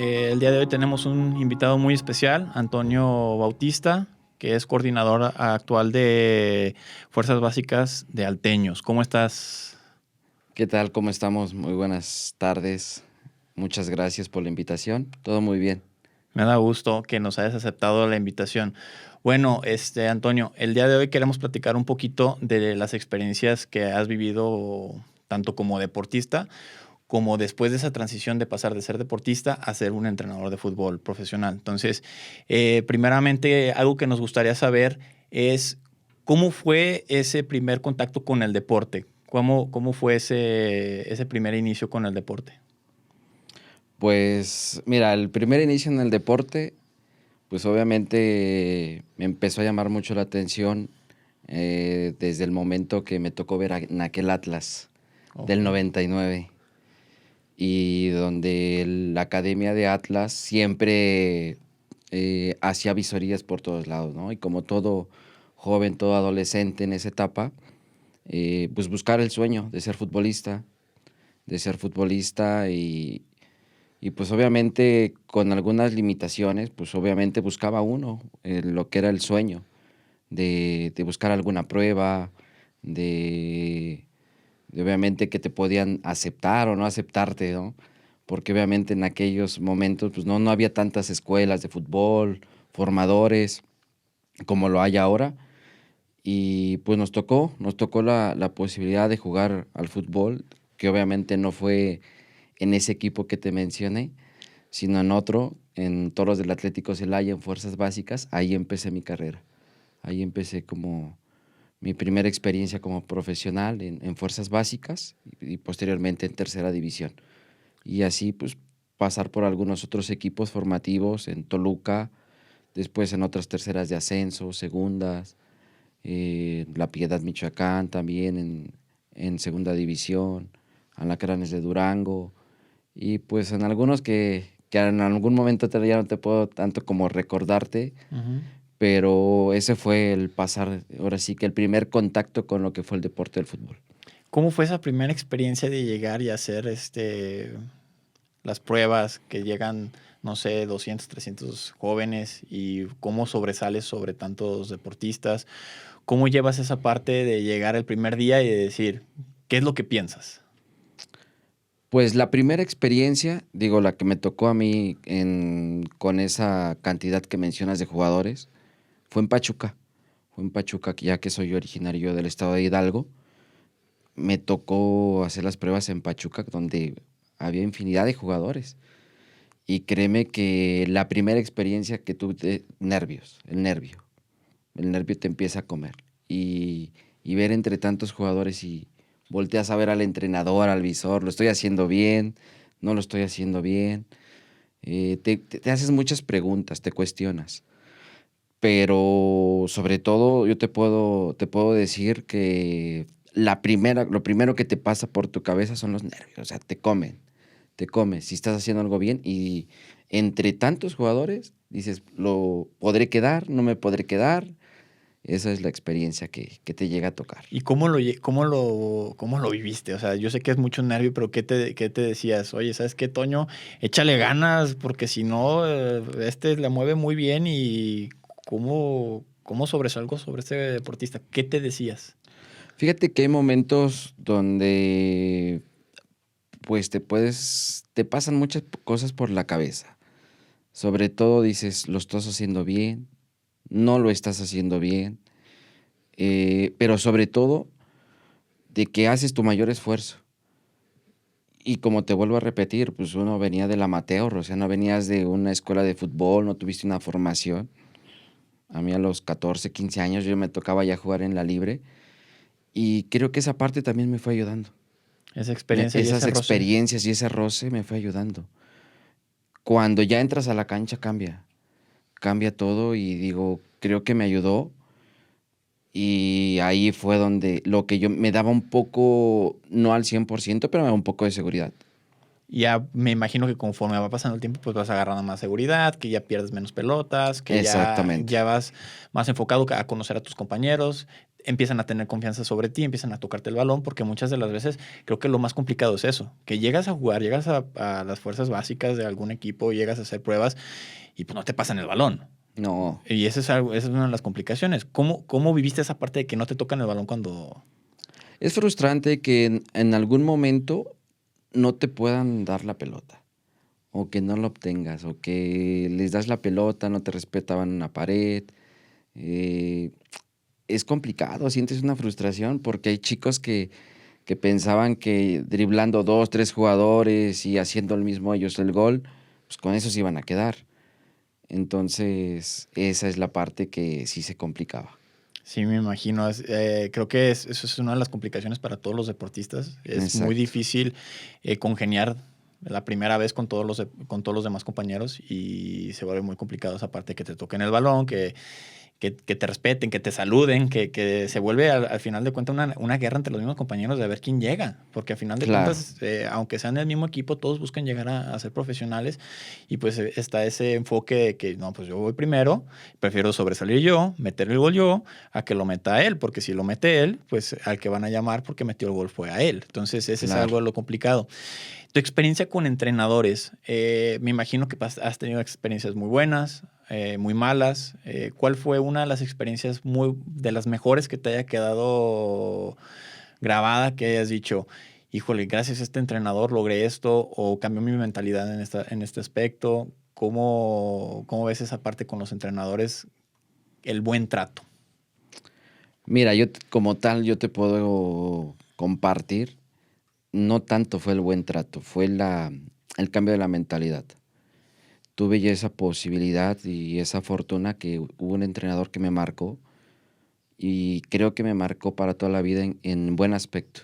El día de hoy tenemos un invitado muy especial, Antonio Bautista, que es coordinador actual de Fuerzas Básicas de Alteños. ¿Cómo estás? ¿Qué tal? ¿Cómo estamos? Muy buenas tardes. Muchas gracias por la invitación. Todo muy bien. Me da gusto que nos hayas aceptado la invitación. Bueno, Antonio, el día de hoy queremos platicar un poquito de las experiencias que has vivido tanto como deportista, como después de esa transición de pasar de ser deportista a ser un entrenador de fútbol profesional. Entonces, primeramente, algo que nos gustaría saber es cómo fue ese primer contacto con el deporte. ¿Cómo fue ese primer inicio con el deporte? Pues mira, el primer inicio en el deporte, pues obviamente me empezó a llamar mucho la atención desde el momento que me tocó ver en aquel Atlas Ok. del 99 y donde la academia de Atlas siempre hacía visorías por todos lados, ¿no? Y como todo joven, todo adolescente en esa etapa, pues buscar el sueño de ser futbolista y pues obviamente con algunas limitaciones, pues obviamente buscaba uno lo que era el sueño de buscar alguna prueba, de, de obviamente que te podían aceptar o no aceptarte, ¿no? Porque obviamente en aquellos momentos pues no había tantas escuelas de fútbol, formadores como lo hay ahora. Y pues nos tocó la posibilidad de jugar al fútbol, que obviamente no fue en ese equipo que te mencioné, sino en otro, en Toros del Atlético Celaya, en Fuerzas Básicas. Ahí empecé mi carrera. Ahí empecé como mi primera experiencia como profesional en Fuerzas Básicas y posteriormente en Tercera División. Y así pues pasar por algunos otros equipos formativos en Toluca, después en otras terceras de ascenso, segundas, La Piedad, Michoacán, también en Segunda División, Alacranes de Durango, y pues en algunos que en algún momento ya no te puedo tanto como recordarte, Ujú. pero ese fue el pasar, ahora sí que el primer contacto con lo que fue el deporte del fútbol. ¿Cómo fue esa primera experiencia de llegar y hacer las pruebas que llegan, no sé, 200, 300 jóvenes y cómo sobresales sobre tantos deportistas? ¿Cómo llevas esa parte de llegar el primer día y de decir, qué es lo que piensas? Pues la primera experiencia, digo, la que me tocó a mí con esa cantidad que mencionas de jugadores, fue en Pachuca. Fue en Pachuca, ya que soy originario del estado de Hidalgo. Me tocó hacer las pruebas en Pachuca, donde había infinidad de jugadores. Y créeme que la primera experiencia que tuve, nervios, el nervio te empieza a comer. Y ver entre tantos jugadores y volteas a ver al entrenador, al visor, lo estoy haciendo bien, no lo estoy haciendo bien. Te haces muchas preguntas, te cuestionas. Pero sobre todo yo te puedo decir que lo primero que te pasa por tu cabeza son los nervios, o sea, te comes si estás haciendo algo bien y entre tantos jugadores dices, ¿lo podré quedar? ¿No me podré quedar? Esa es la experiencia que te llega a tocar. ¿Y cómo lo viviste? O sea, yo sé que es mucho nervio, pero ¿qué te decías? Oye, ¿sabes qué, Toño? Échale ganas, porque si no, le mueve muy bien y ¿cómo sobresalgo sobre este deportista? ¿Qué te decías? Fíjate que hay momentos donde pues te pasan muchas cosas por la cabeza. Sobre todo dices, lo estás haciendo bien, no lo estás haciendo bien, pero sobre todo de que haces tu mayor esfuerzo. Y como te vuelvo a repetir, pues uno venía del amateur, o sea, no venías de una escuela de fútbol, no tuviste una formación. A mí a los 14, 15 años yo me tocaba ya jugar en la libre y creo que esa parte también me fue ayudando. Esa experiencia y ese Esas roce. experiencias y ese roce me fue ayudando. Cuando ya entras a la cancha cambia todo y digo, creo que me ayudó. Y ahí fue donde lo que yo me daba un poco, no al 100%, pero me daba un poco de seguridad. Ya me imagino que conforme va pasando el tiempo, pues vas agarrando más seguridad, que ya pierdes menos pelotas, que Exactamente. ya vas más enfocado a conocer a tus compañeros, empiezan a tener confianza sobre ti, empiezan a tocarte el balón, porque muchas de las veces creo que lo más complicado es eso, que llegas a jugar, llegas a las fuerzas básicas de algún equipo, llegas a hacer pruebas y pues no te pasan el balón. No, Y esa es algo, esa es una de las complicaciones. ¿Cómo viviste esa parte de que no te tocan el balón cuando... es frustrante que en algún momento no te puedan dar la pelota, o que no la obtengas, o que les das la pelota, no te respetaban una pared. eh, es complicado, sientes una frustración porque hay chicos que pensaban que driblando 2, 3 jugadores y haciendo el mismo ellos el gol, pues con eso se iban a quedar. Entonces, esa es la parte que sí se complicaba. Sí, me imagino. Creo que eso es una de las complicaciones para todos los deportistas. Es muy Exacto. difícil congeniar la primera vez con con todos los demás compañeros y se vuelve muy complicado esa parte que te toquen el balón, que te respeten, que te saluden, que se vuelve al final de cuentas una guerra entre los mismos compañeros de ver quién llega, porque al final de Claro, cuentas, aunque sean del mismo equipo, todos buscan llegar a ser profesionales y pues está ese enfoque de que no, pues yo voy primero, prefiero sobresalir yo, meter el gol yo, a que lo meta él, porque si lo mete él, pues al que van a llamar porque metió el gol fue a él. Entonces ese es claro. algo de lo complicado. Tu experiencia con entrenadores, me imagino que has tenido experiencias muy buenas, muy malas. ¿Cuál fue una de las experiencias de las mejores que te haya quedado grabada, que hayas dicho, híjole, gracias a este entrenador logré esto o cambió mi mentalidad en este aspecto? ¿Cómo ves esa parte con los entrenadores, el buen trato? Mira, como tal, yo te puedo compartir, no tanto fue el buen trato, fue el cambio de la mentalidad. Tuve ya esa posibilidad y esa fortuna que hubo un entrenador que me marcó y creo que me marcó para toda la vida en buen aspecto,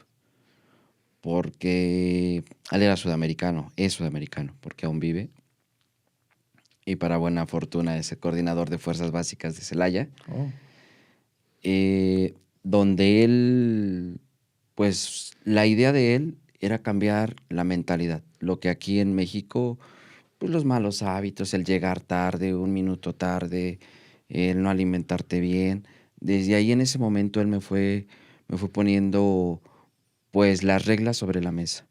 porque él era sudamericano, es sudamericano, porque aún vive, y para buena fortuna es el coordinador de Fuerzas Básicas de Celaya, Oh, eh, donde él, pues la idea de él era cambiar la mentalidad, lo que aquí en México, pues los malos hábitos, el llegar tarde, un minuto tarde, el no alimentarte bien. Desde ahí en ese momento él me fue poniendo pues las reglas sobre la mesa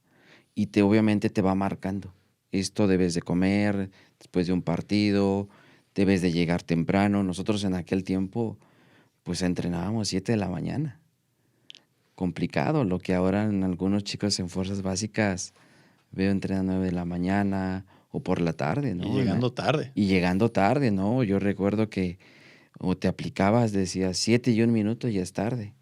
y obviamente te va marcando. Esto debes de comer después de un partido, debes de llegar temprano. Nosotros en aquel tiempo pues entrenábamos 7 de la mañana. Complicado, lo que ahora en algunos chicos en fuerzas básicas veo entrenan 9 de la mañana o por la tarde, y ¿no? llegando tarde. Y llegando tarde, ¿no? Yo recuerdo que o te aplicabas, decías 7 y un minuto y es tarde.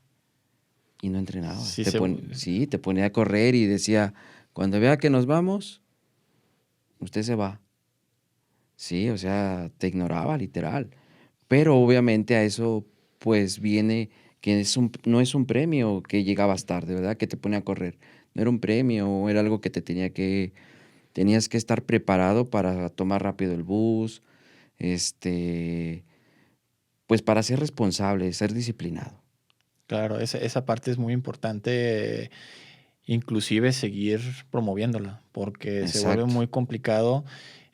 Y no entrenabas. Sí, Sí, te ponía a correr y decía, cuando vea que nos vamos, usted se va. Sí, o sea, te ignoraba literal. Pero obviamente a eso pues viene que no es un premio que llegabas tarde, ¿verdad? Que te pone a correr. No era un premio, era algo que tenías que estar preparado para tomar rápido el bus, este, pues para ser responsable, ser disciplinado. claro, esa parte es muy importante, inclusive seguir promoviéndola, porque se vuelve Exacto, muy complicado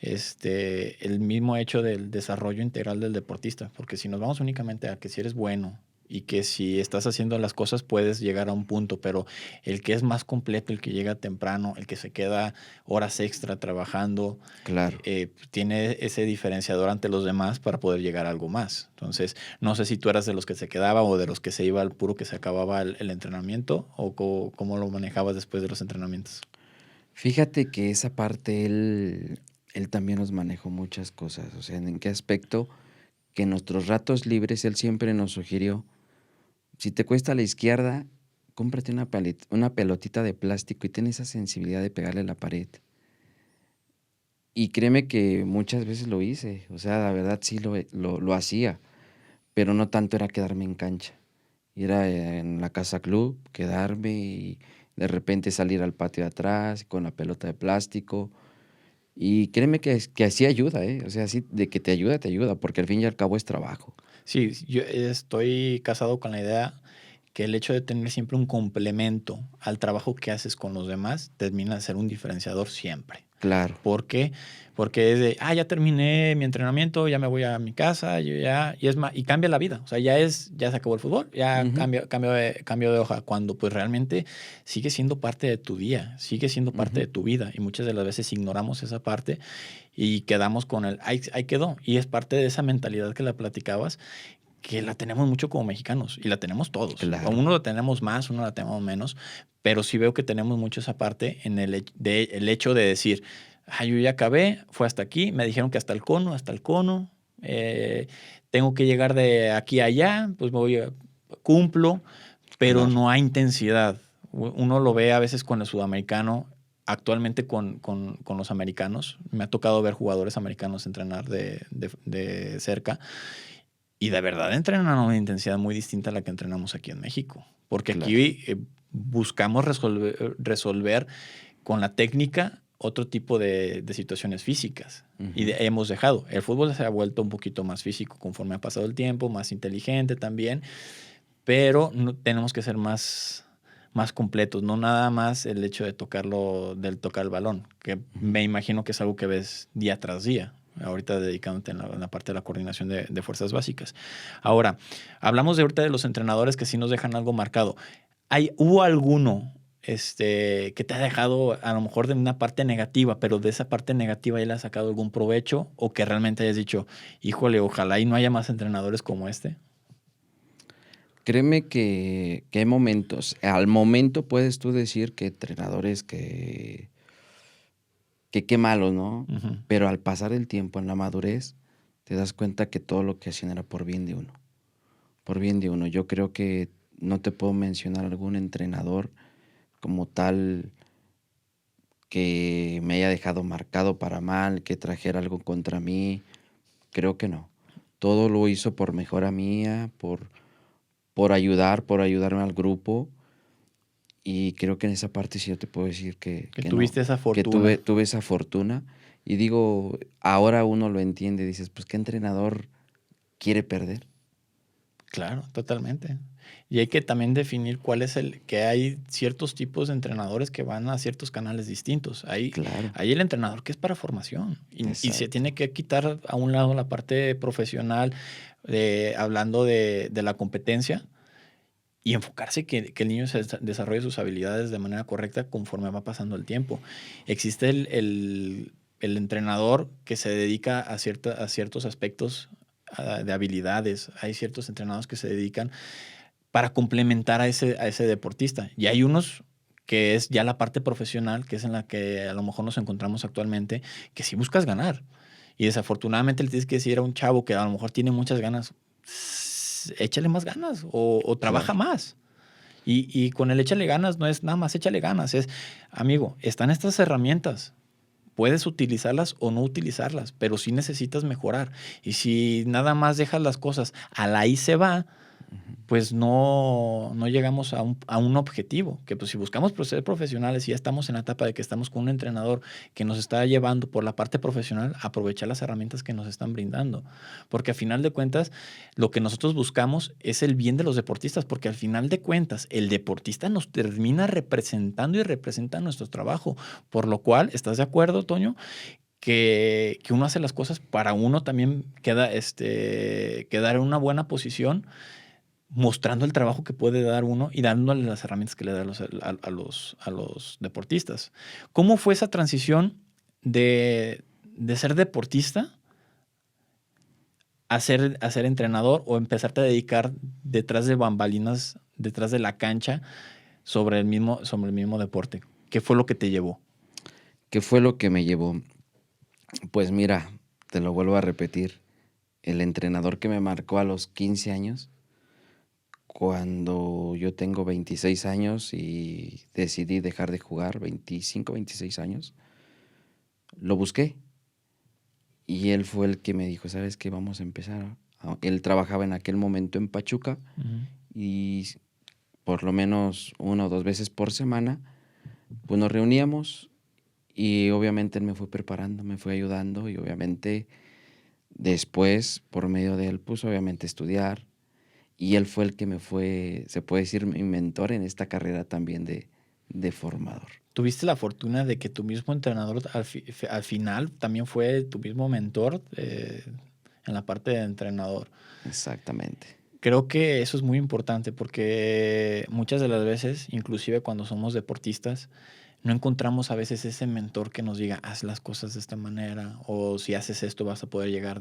el mismo hecho del desarrollo integral del deportista, porque si nos vamos únicamente a que si eres bueno y que si estás haciendo las cosas puedes llegar a un punto, pero el que es más completo, el que llega temprano, el que se queda horas extra trabajando, claro. tiene ese diferenciador ante los demás para poder llegar a algo más. Entonces, no sé si tú eras de los que se quedaba o de los que se iba al puro que se acababa el entrenamiento o cómo lo manejabas después de los entrenamientos. Fíjate que esa parte él también nos manejó muchas cosas, o sea, ¿en qué aspecto? Que en nuestros ratos libres él siempre nos sugirió, si te cuesta a la izquierda, cómprate una pelotita de plástico y ten esa sensibilidad de pegarle a la pared. Y créeme que muchas veces lo hice, o sea, la verdad sí lo hacía, pero no tanto era quedarme en cancha. Ir en la casa club, quedarme y de repente salir al patio de atrás con la pelota de plástico. Y créeme que así ayuda, ¿eh? O sea, así de que te ayuda, porque al fin y al cabo es trabajo. Sí, yo estoy casado con la idea que el hecho de tener siempre un complemento al trabajo que haces con los demás termina de ser un diferenciador siempre. Claro. ¿Por qué? Porque es de, ya terminé mi entrenamiento, ya me voy a mi casa, y es más, y cambia la vida. O sea, ya se acabó el fútbol, ya cambio de hoja, cuando pues realmente sigue siendo parte de tu día, sigue siendo parte de tu vida, y muchas de las veces ignoramos esa parte y quedamos con ahí quedó, y es parte de esa mentalidad que la platicabas, que la tenemos mucho como mexicanos, y la tenemos todos. Claro. Uno la tenemos más, uno la tenemos menos, pero sí veo que tenemos mucho esa parte en el hecho de decir, yo ya acabé, fue hasta aquí, me dijeron que hasta el cono, tengo que llegar de aquí a allá, pues cumplo, pero Claro. no hay intensidad. Uno lo ve a veces con el sudamericano, actualmente con los americanos. Me ha tocado ver jugadores americanos entrenar de cerca, y de verdad entrenan a una intensidad muy distinta a la que entrenamos aquí en México. Porque Claro. aquí buscamos resolver con la técnica otro tipo de situaciones físicas. Y hemos dejado. El fútbol se ha vuelto un poquito más físico conforme ha pasado el tiempo, más inteligente también. Pero tenemos que ser más completos. No nada más el hecho de tocar el balón, que me imagino que es algo que ves día tras día, ahorita dedicándote en la parte de la coordinación de fuerzas básicas. Ahora, hablamos ahorita de los entrenadores que sí nos dejan algo marcado. ¿Hubo alguno que te ha dejado a lo mejor de una parte negativa, pero de esa parte negativa ya le has sacado algún provecho, o que realmente hayas dicho, híjole, ojalá y no haya más entrenadores como este? Créeme que hay momentos. Al momento puedes tú decir que entrenadores que qué malos, ¿no? Ujú. Pero al pasar el tiempo, en la madurez, te das cuenta que todo lo que hacían era por bien de uno. Por bien de uno. Yo creo que no te puedo mencionar algún entrenador como tal que me haya dejado marcado para mal, que trajera algo contra mí. Creo que no. Todo lo hizo por mejora mía, por ayudarme al grupo. Y creo que en esa parte sí yo te puedo decir que no, tuviste esa que fortuna. tuve esa fortuna. Y digo, ahora uno lo entiende, dices, pues, ¿qué entrenador quiere perder? Claro, totalmente. Y hay que también definir que hay ciertos tipos de entrenadores que van a ciertos canales distintos. Claro, Hay el entrenador que es para formación, y se exacto. tiene que quitar a un lado la parte profesional, hablando de la competencia, y enfocarse que el niño desarrolle sus habilidades de manera correcta conforme va pasando el tiempo. Existe el entrenador que se dedica a ciertos aspectos de habilidades. Hay ciertos entrenados que se dedican para complementar a ese deportista. Y hay unos que es ya la parte profesional, que es en la que a lo mejor nos encontramos actualmente, que si buscas ganar. Y desafortunadamente le tienes que decir a un chavo que a lo mejor tiene muchas ganas, échale más ganas, o trabaja Claro, más. Y con el échale ganas no es nada más échale ganas, es, amigo, están estas herramientas. Puedes utilizarlas o no utilizarlas, pero sí necesitas mejorar. Y si nada más dejas las cosas a la ahí se va, pues no llegamos a un objetivo. Que pues si buscamos ser profesionales y ya estamos en la etapa de que estamos con un entrenador que nos está llevando por la parte profesional, aprovechar las herramientas que nos están brindando. Porque al final de cuentas, lo que nosotros buscamos es el bien de los deportistas, porque al final de cuentas, el deportista nos termina representando y representa nuestro trabajo. Por lo cual, ¿estás de acuerdo, Toño? Que uno hace las cosas para uno también quedar en una buena posición, mostrando el trabajo que puede dar uno y dándole las herramientas que le da a los deportistas. ¿Cómo fue esa transición de ser deportista a ser entrenador, o empezarte a dedicar detrás de bambalinas, detrás de la cancha, sobre el mismo deporte? ¿Qué fue lo que te llevó? ¿qué fue lo que me llevó? Pues mira, te lo vuelvo a repetir, el entrenador que me marcó a los 15 años, cuando yo tengo 26 años y decidí dejar de jugar, 25, 26 años, lo busqué. Y él fue el que me dijo, ¿sabes qué? Vamos a empezar. Él trabajaba en aquel momento en Pachuca Ujú. y por lo menos 1 o 2 veces por semana, pues nos reuníamos y obviamente él me fue preparando, me fue ayudando y obviamente después, por medio de él, pues obviamente estudiar. y él fue el que se puede decir, mi mentor en esta carrera también de formador. ¿Tuviste la fortuna de que tu mismo entrenador al final también fue tu mismo mentor en la parte de entrenador? Exactamente. Creo que eso es muy importante porque muchas de las veces, inclusive cuando somos deportistas, no encontramos a veces ese mentor que nos diga, haz las cosas de esta manera, o si haces esto vas a poder llegar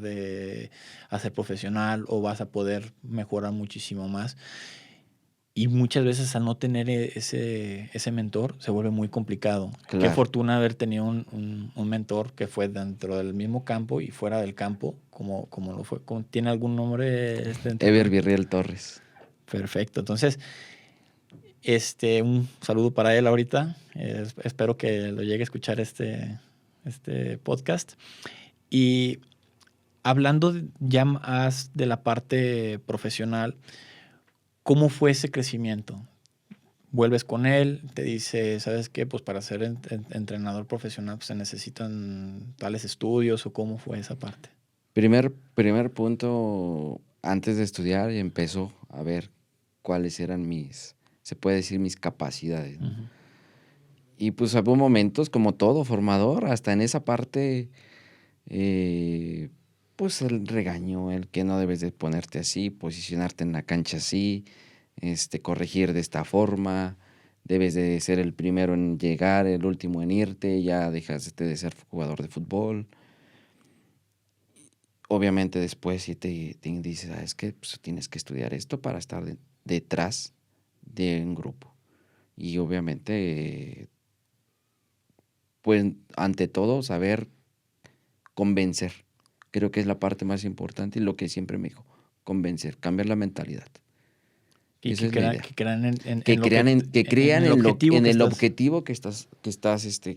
a ser profesional o vas a poder mejorar muchísimo más. Y muchas veces al no tener ese mentor se vuelve muy complicado. Qué Claro. fortuna haber tenido un mentor que fue dentro del mismo campo y fuera del campo, como lo fue. ¿Tiene algún nombre este Ever entrenador? Virriel Torres. Perfecto. Entonces, un saludo para él ahorita. Espero que lo llegue a escuchar este podcast. Y hablando ya más de la parte profesional, ¿cómo fue ese crecimiento? Vuelves con él, te dice, ¿sabes qué? Pues para ser entrenador profesional pues, se necesitan tales estudios, o cómo fue esa parte. Primer punto, antes de estudiar, empezó a ver cuáles eran se puede decir, mis capacidades. Ujú. Y pues hubo momentos, como todo formador, hasta en esa parte, pues el regaño, el que no debes de ponerte así, posicionarte en la cancha así, corregir de esta forma, debes de ser el primero en llegar, el último en irte, ya dejaste de ser jugador de fútbol. Obviamente después sí te dices, ¿sabes qué? Pues tienes que estudiar esto para estar detrás de un grupo. Y obviamente, pues ante todo, saber convencer. Creo que es la parte más importante y lo que siempre me dijo, convencer, cambiar la mentalidad. Y Esa es la idea. que crean Que en lo que, crean en el objetivo en que el estás. objetivo que estás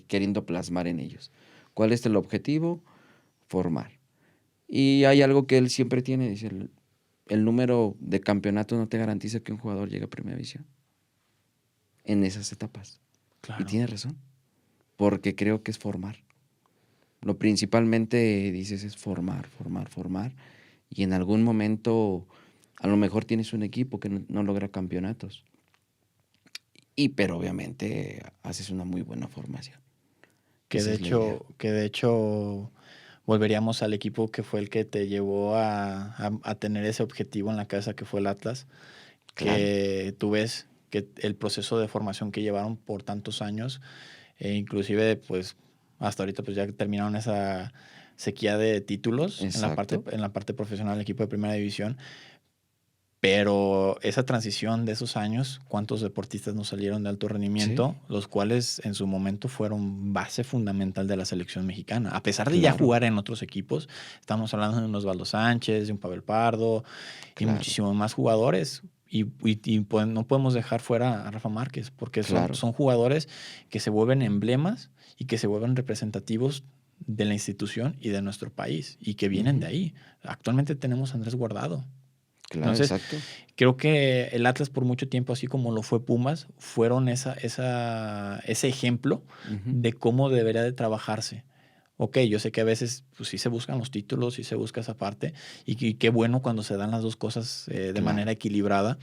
queriendo plasmar en ellos. ¿Cuál es el objetivo? Formar. Y hay algo que él siempre tiene, dice, el número de campeonatos no te garantiza que un jugador llegue a primera división en esas etapas. Y Claro. tiene razón, porque creo que es formar. Lo principalmente, dices, es formar, formar, formar. Y en algún momento, a lo mejor tienes un equipo que no logra campeonatos. Pero obviamente haces una muy buena formación. Esa es la idea. Que de hecho volveríamos al equipo que fue el que te llevó a tener ese objetivo en la cabeza, que fue el Atlas, Claro. que tú ves que el proceso de formación que llevaron por tantos años, inclusive pues hasta ahorita pues ya terminaron esa sequía de títulos Exacto. en la parte profesional del equipo de primera división. Pero esa transición de esos años, ¿cuántos deportistas nos salieron de alto rendimiento? Sí. Los cuales en su momento fueron base fundamental de la selección mexicana. A pesar de ya Claro. jugar en otros equipos, estamos hablando de un Osvaldo Sánchez, de un Pavel Pardo y Claro. muchísimos más jugadores. Y pues no podemos dejar fuera a Rafa Márquez, porque Claro. son jugadores que se vuelven emblemas y que se vuelven representativos de la institución y de nuestro país y que vienen de ahí. Actualmente tenemos a Andrés Guardado. Claro, Entonces, exacto. creo que el Atlas por mucho tiempo, así como lo fue Pumas, fueron ese ejemplo de cómo debería de trabajarse. Ok, yo sé que a veces pues, sí se buscan los títulos, sí se busca esa parte, y qué bueno cuando se dan las dos cosas de Claro. manera equilibrada,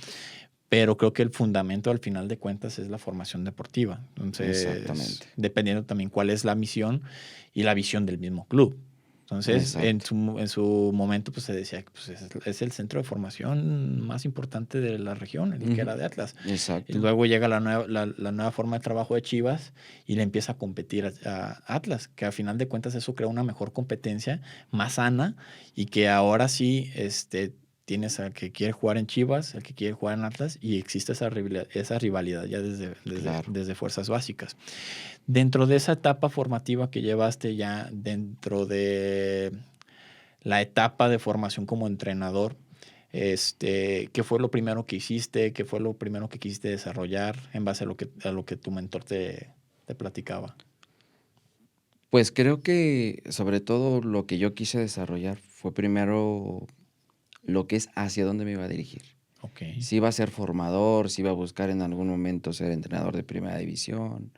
pero creo que el fundamento al final de cuentas es la formación deportiva. Entonces, Exactamente. dependiendo también cuál es la misión y la visión del mismo club. Entonces, Exacto. en su momento, pues se decía que pues, es el centro de formación más importante de la región, el que era de Atlas. Exacto. Y luego llega la nueva forma de trabajo de Chivas y le empieza a competir a Atlas, que a final de cuentas eso crea una mejor competencia, más sana, y que ahora sí tienes al que quiere jugar en Chivas, el que quiere jugar en Atlas, y existe esa rivalidad ya Claro. desde fuerzas básicas. Dentro de esa etapa formativa que llevaste ya dentro de la etapa de formación como entrenador, ¿qué fue lo primero que hiciste? ¿Qué fue lo primero que quisiste desarrollar en base a lo que tu mentor te platicaba? Pues creo que sobre todo lo que yo quise desarrollar fue primero lo que es hacia dónde me iba a dirigir. Ok. Si iba a ser formador, si iba a buscar en algún momento ser entrenador de primera división,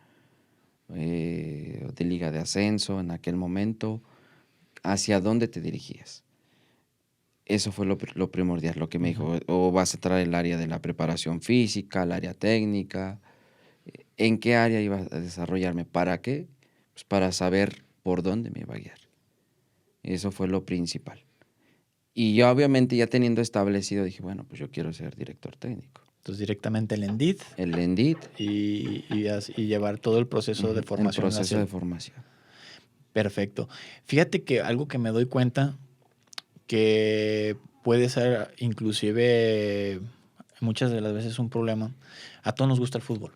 de liga de ascenso en aquel momento, hacia dónde te dirigías. Eso fue lo primordial, lo que me Ujú. dijo, o vas a entrar el área de la preparación física, el área técnica, ¿en qué área iba a desarrollarme? ¿Para qué? Pues para saber por dónde me iba a guiar. Eso fue lo principal. Y yo obviamente ya teniendo establecido, dije, bueno, pues yo quiero ser director técnico. Entonces directamente el ENDIT El ENDIT, y llevar todo el proceso de el formación proceso hacia de el... formación. Perfecto. Fíjate que algo que me doy cuenta que puede ser inclusive muchas de las veces un problema, a todos nos gusta el fútbol.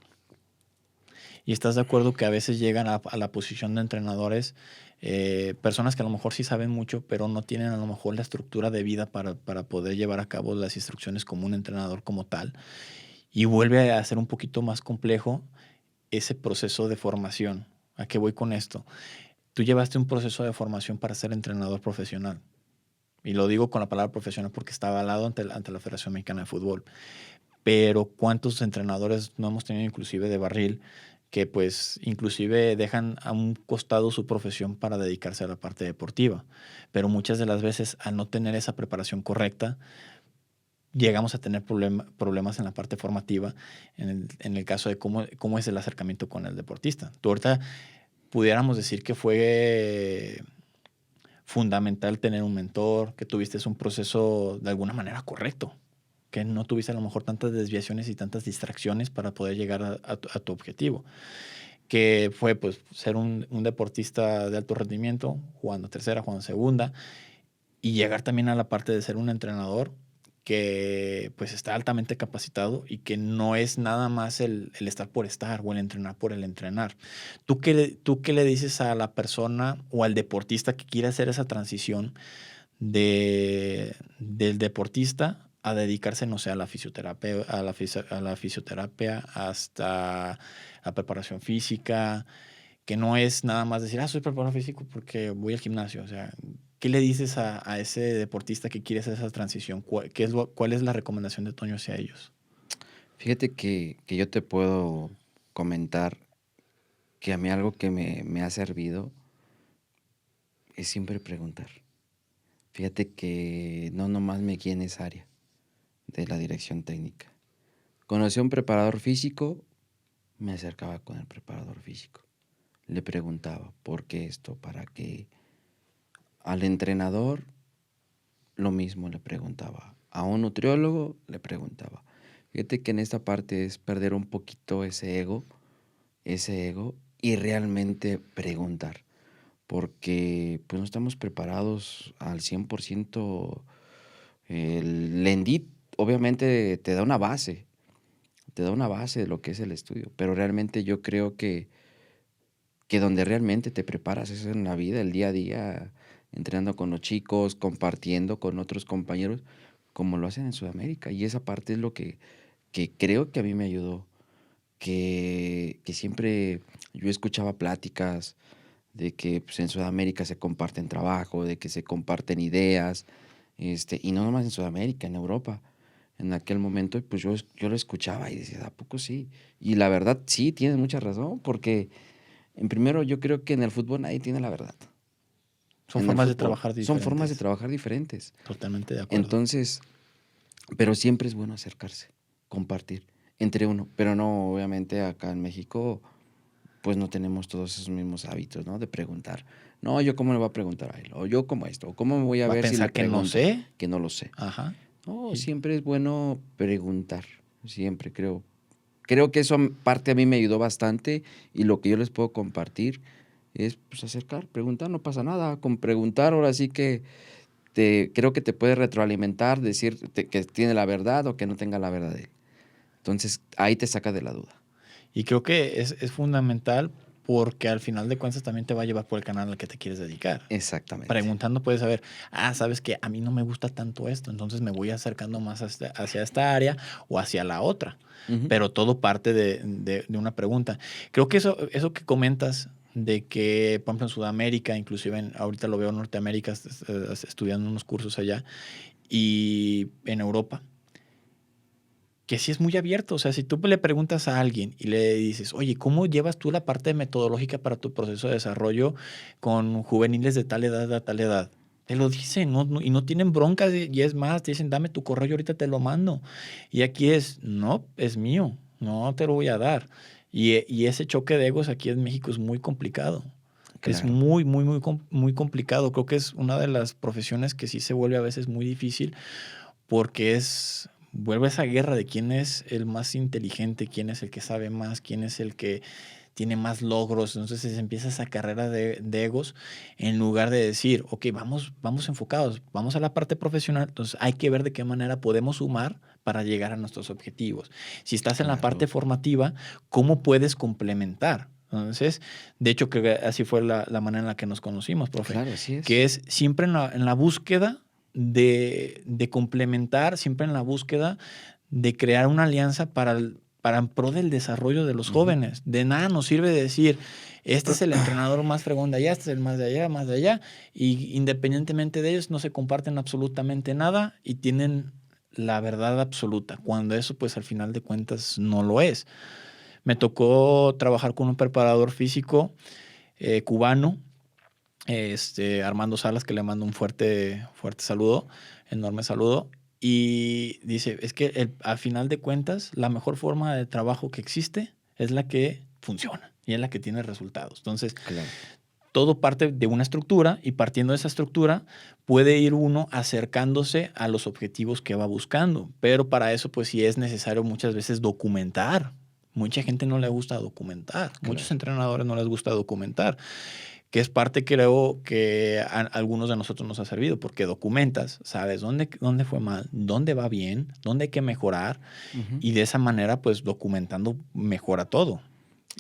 Y estás de acuerdo que a veces llegan a la posición de entrenadores personas que a lo mejor sí saben mucho, pero no tienen a lo mejor la estructura de vida para poder llevar a cabo las instrucciones como un entrenador como tal. Y vuelve a ser un poquito más complejo ese proceso de formación. ¿A qué voy con esto? Tú llevaste un proceso de formación para ser entrenador profesional. Y lo digo con la palabra profesional porque está avalado ante la Federación Mexicana de Fútbol. Pero ¿cuántos entrenadores no hemos tenido inclusive de barril que pues inclusive dejan a un costado su profesión para dedicarse a la parte deportiva? Pero muchas de las veces al no tener esa preparación correcta, llegamos a tener problemas en la parte formativa en el caso de cómo es el acercamiento con el deportista. Tú ahorita pudiéramos decir que fue fundamental tener un mentor, que tuviste un proceso de alguna manera correcto, que no tuviste a lo mejor tantas desviaciones y tantas distracciones para poder llegar a tu objetivo, que fue pues ser un deportista de alto rendimiento, jugando tercera, jugando segunda, y llegar también a la parte de ser un entrenador que pues está altamente capacitado y que no es nada más el estar por estar o el entrenar por el entrenar. ¿Tú qué le dices a la persona o al deportista que quiere hacer esa transición del deportista a dedicarse, no sé, a la fisioterapia, a la fisioterapia hasta la preparación física, que no es nada más decir, soy preparador físico porque voy al gimnasio? O sea, ¿qué le dices a ese deportista que quiere hacer esa transición? ¿Cuál es la recomendación de Toño hacia ellos? Fíjate que yo te puedo comentar que a mí algo que me ha servido es siempre preguntar. Fíjate que no nomás me guié en esa área de la dirección técnica. Conocí a un preparador físico, me acercaba con el preparador físico. Le preguntaba, ¿por qué esto? ¿Para qué? Al entrenador, lo mismo le preguntaba. A un nutriólogo, le preguntaba. Fíjate que en esta parte es perder un poquito ese ego y realmente preguntar. Porque pues no estamos preparados al 100%. El Lendit obviamente te da una base de lo que es el estudio, pero realmente yo creo que donde realmente te preparas es en la vida, el día a día, entrenando con los chicos, compartiendo con otros compañeros, como lo hacen en Sudamérica. Y esa parte es lo que creo que a mí me ayudó, que siempre yo escuchaba pláticas de que pues, en Sudamérica se comparten trabajo, de que se comparten ideas, y no nomás en Sudamérica, en Europa. En aquel momento, pues yo lo escuchaba y decía, ¿a poco sí? Y la verdad, sí, tienes mucha razón, porque en primero yo creo que en el fútbol nadie tiene la verdad. Son En el formas de fútbol trabajar son formas de diferentes. trabajar diferentes. Totalmente de acuerdo. Entonces, pero siempre es bueno acercarse, compartir entre uno. Pero no, obviamente acá en México, pues no tenemos todos esos mismos hábitos, ¿no? De preguntar. No, yo cómo le voy a preguntar a él, o yo cómo esto, o cómo me voy a Va a ver si le pensar que no pregunto, sé. que no lo sé. Ajá. No, Y, siempre es bueno preguntar, siempre creo. Creo que eso parte a mí me ayudó bastante y lo que yo les puedo compartir es pues acercar, preguntar, no pasa nada. Con preguntar ahora sí que creo que te puede retroalimentar, decir que tiene la verdad o que no tenga la verdad de él. Entonces ahí te saca de la duda. y creo que es fundamental porque al final de cuentas también te va a llevar por el canal al que te quieres dedicar. Exactamente. Preguntando puedes saber, sabes que a mí no me gusta tanto esto, entonces me voy acercando más hacia esta área o hacia la otra. Ujú. Pero todo parte de una pregunta. Creo que eso que comentas de que, por ejemplo, en Sudamérica, inclusive ahorita lo veo en Norteamérica, estudiando unos cursos allá, y en Europa, que sí es muy abierto. O sea, si tú le preguntas a alguien y le dices, oye, ¿cómo llevas tú la parte metodológica para tu proceso de desarrollo con juveniles de tal edad a tal edad? Te lo dicen, y no tienen broncas, y es más, te dicen, dame tu correo y ahorita te lo mando. Y aquí es, no, es mío, no te lo voy a dar. Y ese choque de egos aquí en México es muy complicado. Es Claro, muy, muy, muy, muy complicado. Creo que es una de las profesiones que sí se vuelve a veces muy difícil porque vuelve esa guerra de quién es el más inteligente, quién es el que sabe más, quién es el que tiene más logros. Entonces se empieza esa carrera de egos en lugar de decir, ok, vamos enfocados, vamos a la parte profesional. Entonces hay que ver de qué manera podemos sumar para llegar a nuestros objetivos. Si estás en la parte claro, formativa, ¿cómo puedes complementar? Entonces, de hecho, que así fue la manera en la que nos conocimos, profe, claro, así que es. es siempre en la búsqueda de complementar, siempre en la búsqueda de crear una alianza para en pro del desarrollo de los Ujú. jóvenes. De nada nos sirve decir, este es el entrenador más fregón de allá, este es el más de allá, y independientemente de ellos no se comparten absolutamente nada y tienen la verdad absoluta, cuando eso pues al final de cuentas no lo es. Me tocó trabajar con un preparador físico cubano, Armando Salas, que le mando un fuerte, fuerte saludo, enorme saludo. Y dice, es que al final de cuentas, la mejor forma de trabajo que existe es la que funciona y es la que tiene resultados. Entonces, Claro, todo parte de una estructura y partiendo de esa estructura puede ir uno acercándose a los objetivos que va buscando. Pero para eso, pues sí es necesario muchas veces documentar. Mucha gente no le gusta documentar. Muchos claro. entrenadores no les gusta documentar, que es parte, creo, que a algunos de nosotros nos ha servido, porque documentas, sabes dónde fue mal, dónde va bien, dónde hay que mejorar, Ujú. y de esa manera, pues documentando mejora todo.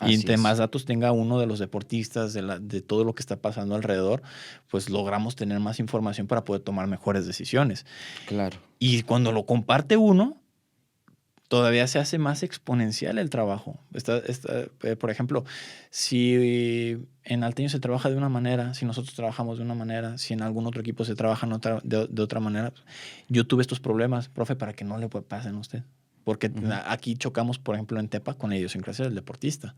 Y Así entre es, más datos tenga uno de los deportistas, de todo lo que está pasando alrededor, pues logramos tener más información para poder tomar mejores decisiones. claro. Y cuando lo comparte uno, todavía se hace más exponencial el trabajo. Por ejemplo, si en Alteño se trabaja de una manera, si nosotros trabajamos de una manera, si en algún otro equipo se trabaja de otra manera, yo tuve estos problemas, profe, para que no le pasen a usted. Porque Ujú. aquí chocamos, por ejemplo, en Tepa con la idiosincrasia del deportista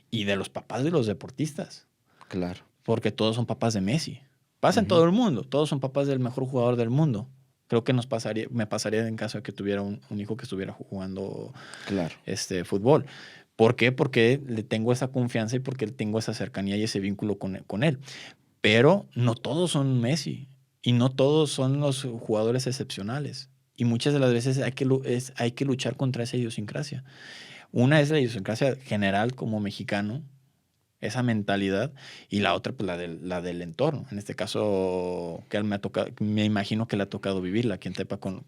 y de los papás de los deportistas, Claro. porque todos son papás de Messi. Pasa en Ujú. todo el mundo, todos son papás del mejor jugador del mundo. Creo que me pasaría en caso de que tuviera un hijo que estuviera jugando Claro. fútbol. ¿Por qué? Porque le tengo esa confianza y porque tengo esa cercanía y ese vínculo con él. Pero no todos son Messi y no todos son los jugadores excepcionales. Y muchas de las veces hay que luchar contra esa idiosincrasia. Una es la idiosincrasia general como mexicano, esa mentalidad, y la otra, pues la del entorno. En este caso, que me ha tocado, me imagino que le ha tocado vivirla aquí en Tepa con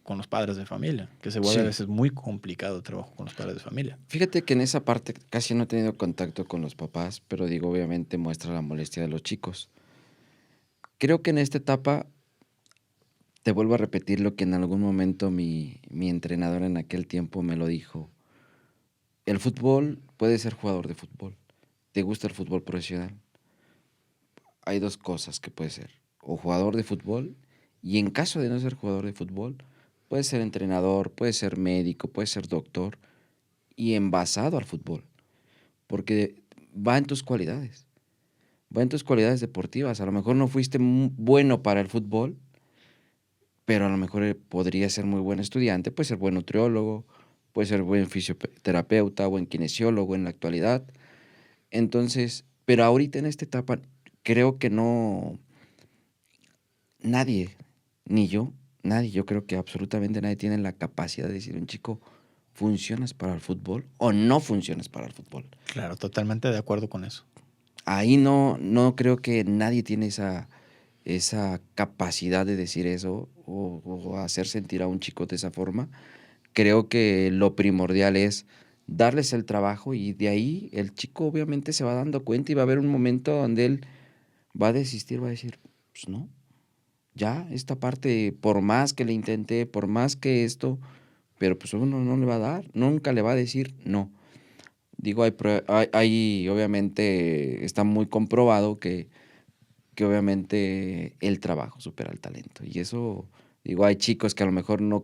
los padres de familia, que se vuelve a Sí. veces muy complicado el trabajo con los padres de familia. Fíjate que en esa parte casi no he tenido contacto con los papás, pero digo, obviamente muestra la molestia de los chicos. Creo que en esta etapa, te vuelvo a repetir lo que en algún momento mi entrenador en aquel tiempo me lo dijo. El fútbol, puedes ser jugador de fútbol. ¿Te gusta el fútbol profesional? Hay dos cosas que puedes ser. O jugador de fútbol, y en caso de no ser jugador de fútbol, puedes ser entrenador, puedes ser médico, puedes ser doctor, y envasado al fútbol. Porque va en tus cualidades. Va en tus cualidades deportivas. A lo mejor no fuiste bueno para el fútbol, pero a lo mejor podría ser muy buen estudiante, puede ser buen nutriólogo, puede ser buen fisioterapeuta, buen kinesiólogo en la actualidad. Entonces, pero ahorita en esta etapa creo que no, nadie, ni yo, nadie, yo creo que absolutamente nadie tiene la capacidad de decir un chico, ¿funcionas para el fútbol o no funcionas para el fútbol? Claro, totalmente de acuerdo con eso. Ahí no creo que nadie tiene esa capacidad de decir eso o hacer sentir a un chico de esa forma. Creo que lo primordial es darles el trabajo y de ahí el chico obviamente se va dando cuenta y va a haber un momento donde él va a desistir, va a decir, pues no, ya esta parte, por más que le intenté, por más que esto, pero pues uno no le va a dar, nunca le va a decir no. Digo, hay obviamente, está muy comprobado que obviamente el trabajo supera el talento. Y eso, digo, hay chicos que a lo mejor no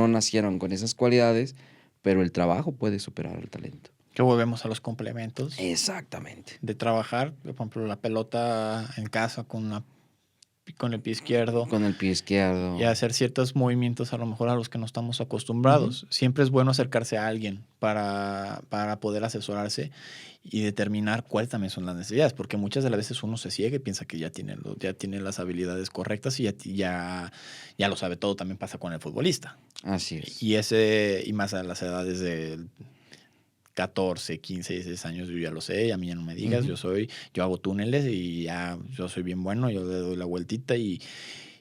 nacieron con esas cualidades, pero el trabajo puede superar el talento. Que volvemos a los complementos Exactamente. de trabajar, por ejemplo, la pelota en casa con con el pie izquierdo. Con el pie izquierdo. Y hacer ciertos movimientos a lo mejor a los que no estamos acostumbrados. Siempre es bueno acercarse a alguien para poder asesorarse y determinar cuáles también son las necesidades, porque muchas de las veces uno se ciega y piensa que ya tiene las habilidades correctas y ya lo sabe todo. También pasa con el futbolista. Así es. Y más a las edades de 14, 15, 16 años, yo ya lo sé, y a mí ya no me digas, yo hago túneles y ya yo soy bien bueno, yo le doy la vueltita y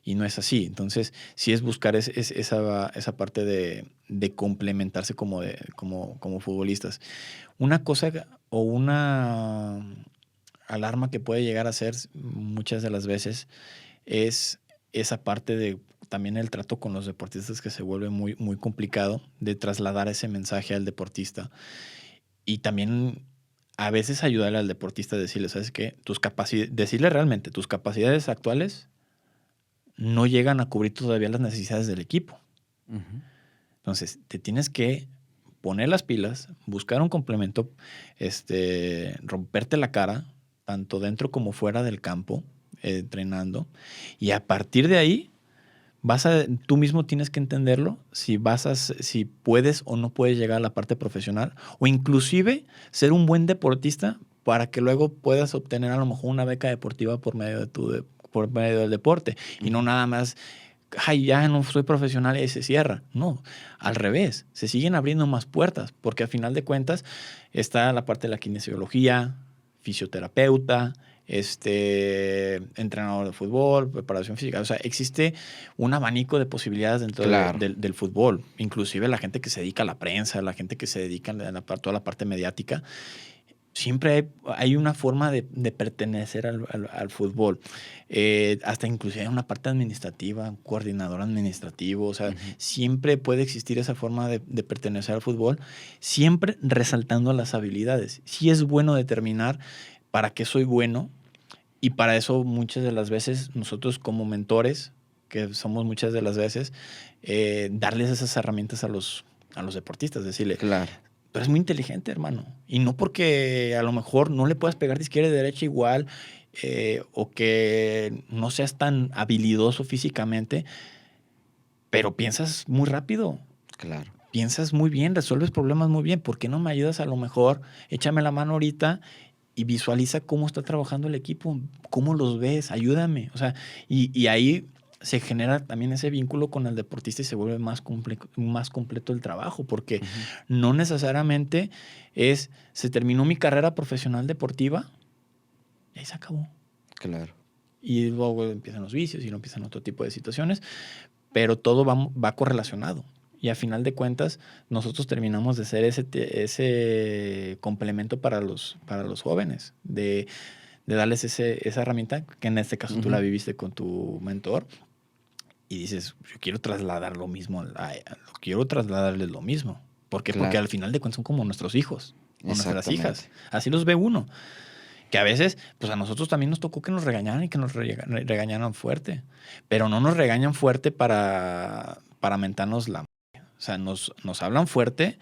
no es así. Entonces, sí es buscar esa parte de complementarse como futbolistas. Una cosa o una alarma que puede llegar a ser muchas de las veces es esa parte de también el trato con los deportistas, que se vuelve muy, muy complicado de trasladar ese mensaje al deportista. Y también a veces ayudarle al deportista a decirle, ¿sabes qué? Decirle realmente, tus capacidades actuales no llegan a cubrir todavía las necesidades del equipo. Entonces, te tienes que poner las pilas, buscar un complemento, romperte la cara, tanto dentro como fuera del campo, entrenando. Y a partir de ahí, tú mismo tienes que entenderlo, si puedes o no puedes llegar a la parte profesional, o inclusive ser un buen deportista para que luego puedas obtener a lo mejor una beca deportiva por medio del deporte. Y no nada más, ay, ya no soy profesional y se cierra. No, al revés, se siguen abriendo más puertas, porque al final de cuentas está la parte de la kinesiología, fisioterapeuta, entrenador de fútbol, preparación física. O sea, existe un abanico de posibilidades dentro del fútbol. Inclusive la gente que se dedica a la prensa, la gente que se dedica a toda la parte mediática. Siempre hay una forma de pertenecer al fútbol. Hasta inclusive hay una parte administrativa, un coordinador administrativo. O sea, siempre puede existir esa forma de pertenecer al fútbol, siempre resaltando las habilidades. Sí es bueno determinar para qué soy bueno, y para eso muchas de las veces nosotros como mentores, que somos muchas de las veces, darles esas herramientas a los deportistas, decirle, Claro. pero es muy inteligente, hermano. Y no porque a lo mejor no le puedas pegar de izquierda y de derecha igual, o que no seas tan habilidoso físicamente, pero piensas muy rápido. Claro. Piensas muy bien, resuelves problemas muy bien. ¿Por qué no me ayudas a lo mejor? Échame la mano ahorita y visualiza cómo está trabajando el equipo, cómo los ves, ayúdame. O sea, y ahí se genera también ese vínculo con el deportista y se vuelve más completo el trabajo, porque no necesariamente se terminó mi carrera profesional deportiva y ahí se acabó. Claro. Y luego empiezan los vicios y luego empiezan otro tipo de situaciones, pero todo va correlacionado. Y a final de cuentas, nosotros terminamos de ser ese complemento para los jóvenes, de darles esa herramienta, que en este caso tú la viviste con tu mentor, y dices, yo quiero trasladar lo mismo, quiero trasladarles lo mismo. ¿Por qué? Porque al final de cuentas son como nuestros hijos o nuestras hijas. Así los ve uno. Que a veces, pues a nosotros también nos tocó que nos regañaran y que nos regañaran fuerte. Pero no nos regañan fuerte para mentarnos la... O sea, nos hablan fuerte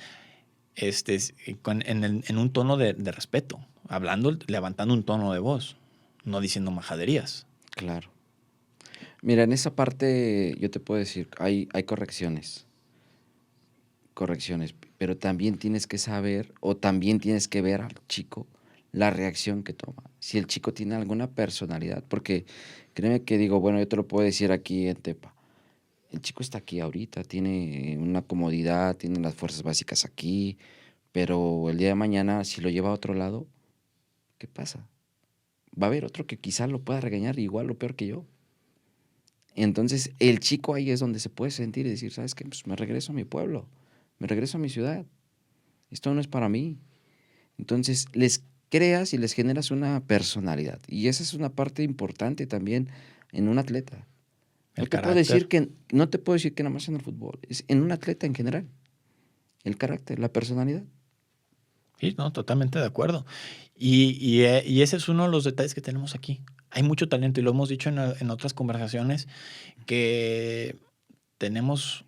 en un tono de respeto. Hablando, levantando un tono de voz. No diciendo majaderías. Claro. Mira, en esa parte yo te puedo decir, hay correcciones. Correcciones. Pero también tienes que saber, o también tienes que ver al chico la reacción que toma. Si el chico tiene alguna personalidad, porque créeme que digo, bueno, yo te lo puedo decir aquí en Tepa. El chico está aquí ahorita, tiene una comodidad, tiene las fuerzas básicas aquí, pero el día de mañana, si lo lleva a otro lado, ¿qué pasa? Va a haber otro que quizá lo pueda regañar igual o peor que yo. Entonces, el chico ahí es donde se puede sentir y decir, ¿sabes qué? Pues me regreso a mi pueblo, me regreso a mi ciudad. Esto no es para mí. Entonces, les creas y les generas una personalidad. Y esa es una parte importante también en un atleta. No te puedo decir que nada más en el fútbol, es en un atleta en general. El carácter, la personalidad. Sí, no, totalmente de acuerdo. Y ese es uno de los detalles que tenemos aquí. Hay mucho talento y lo hemos dicho en otras conversaciones, que tenemos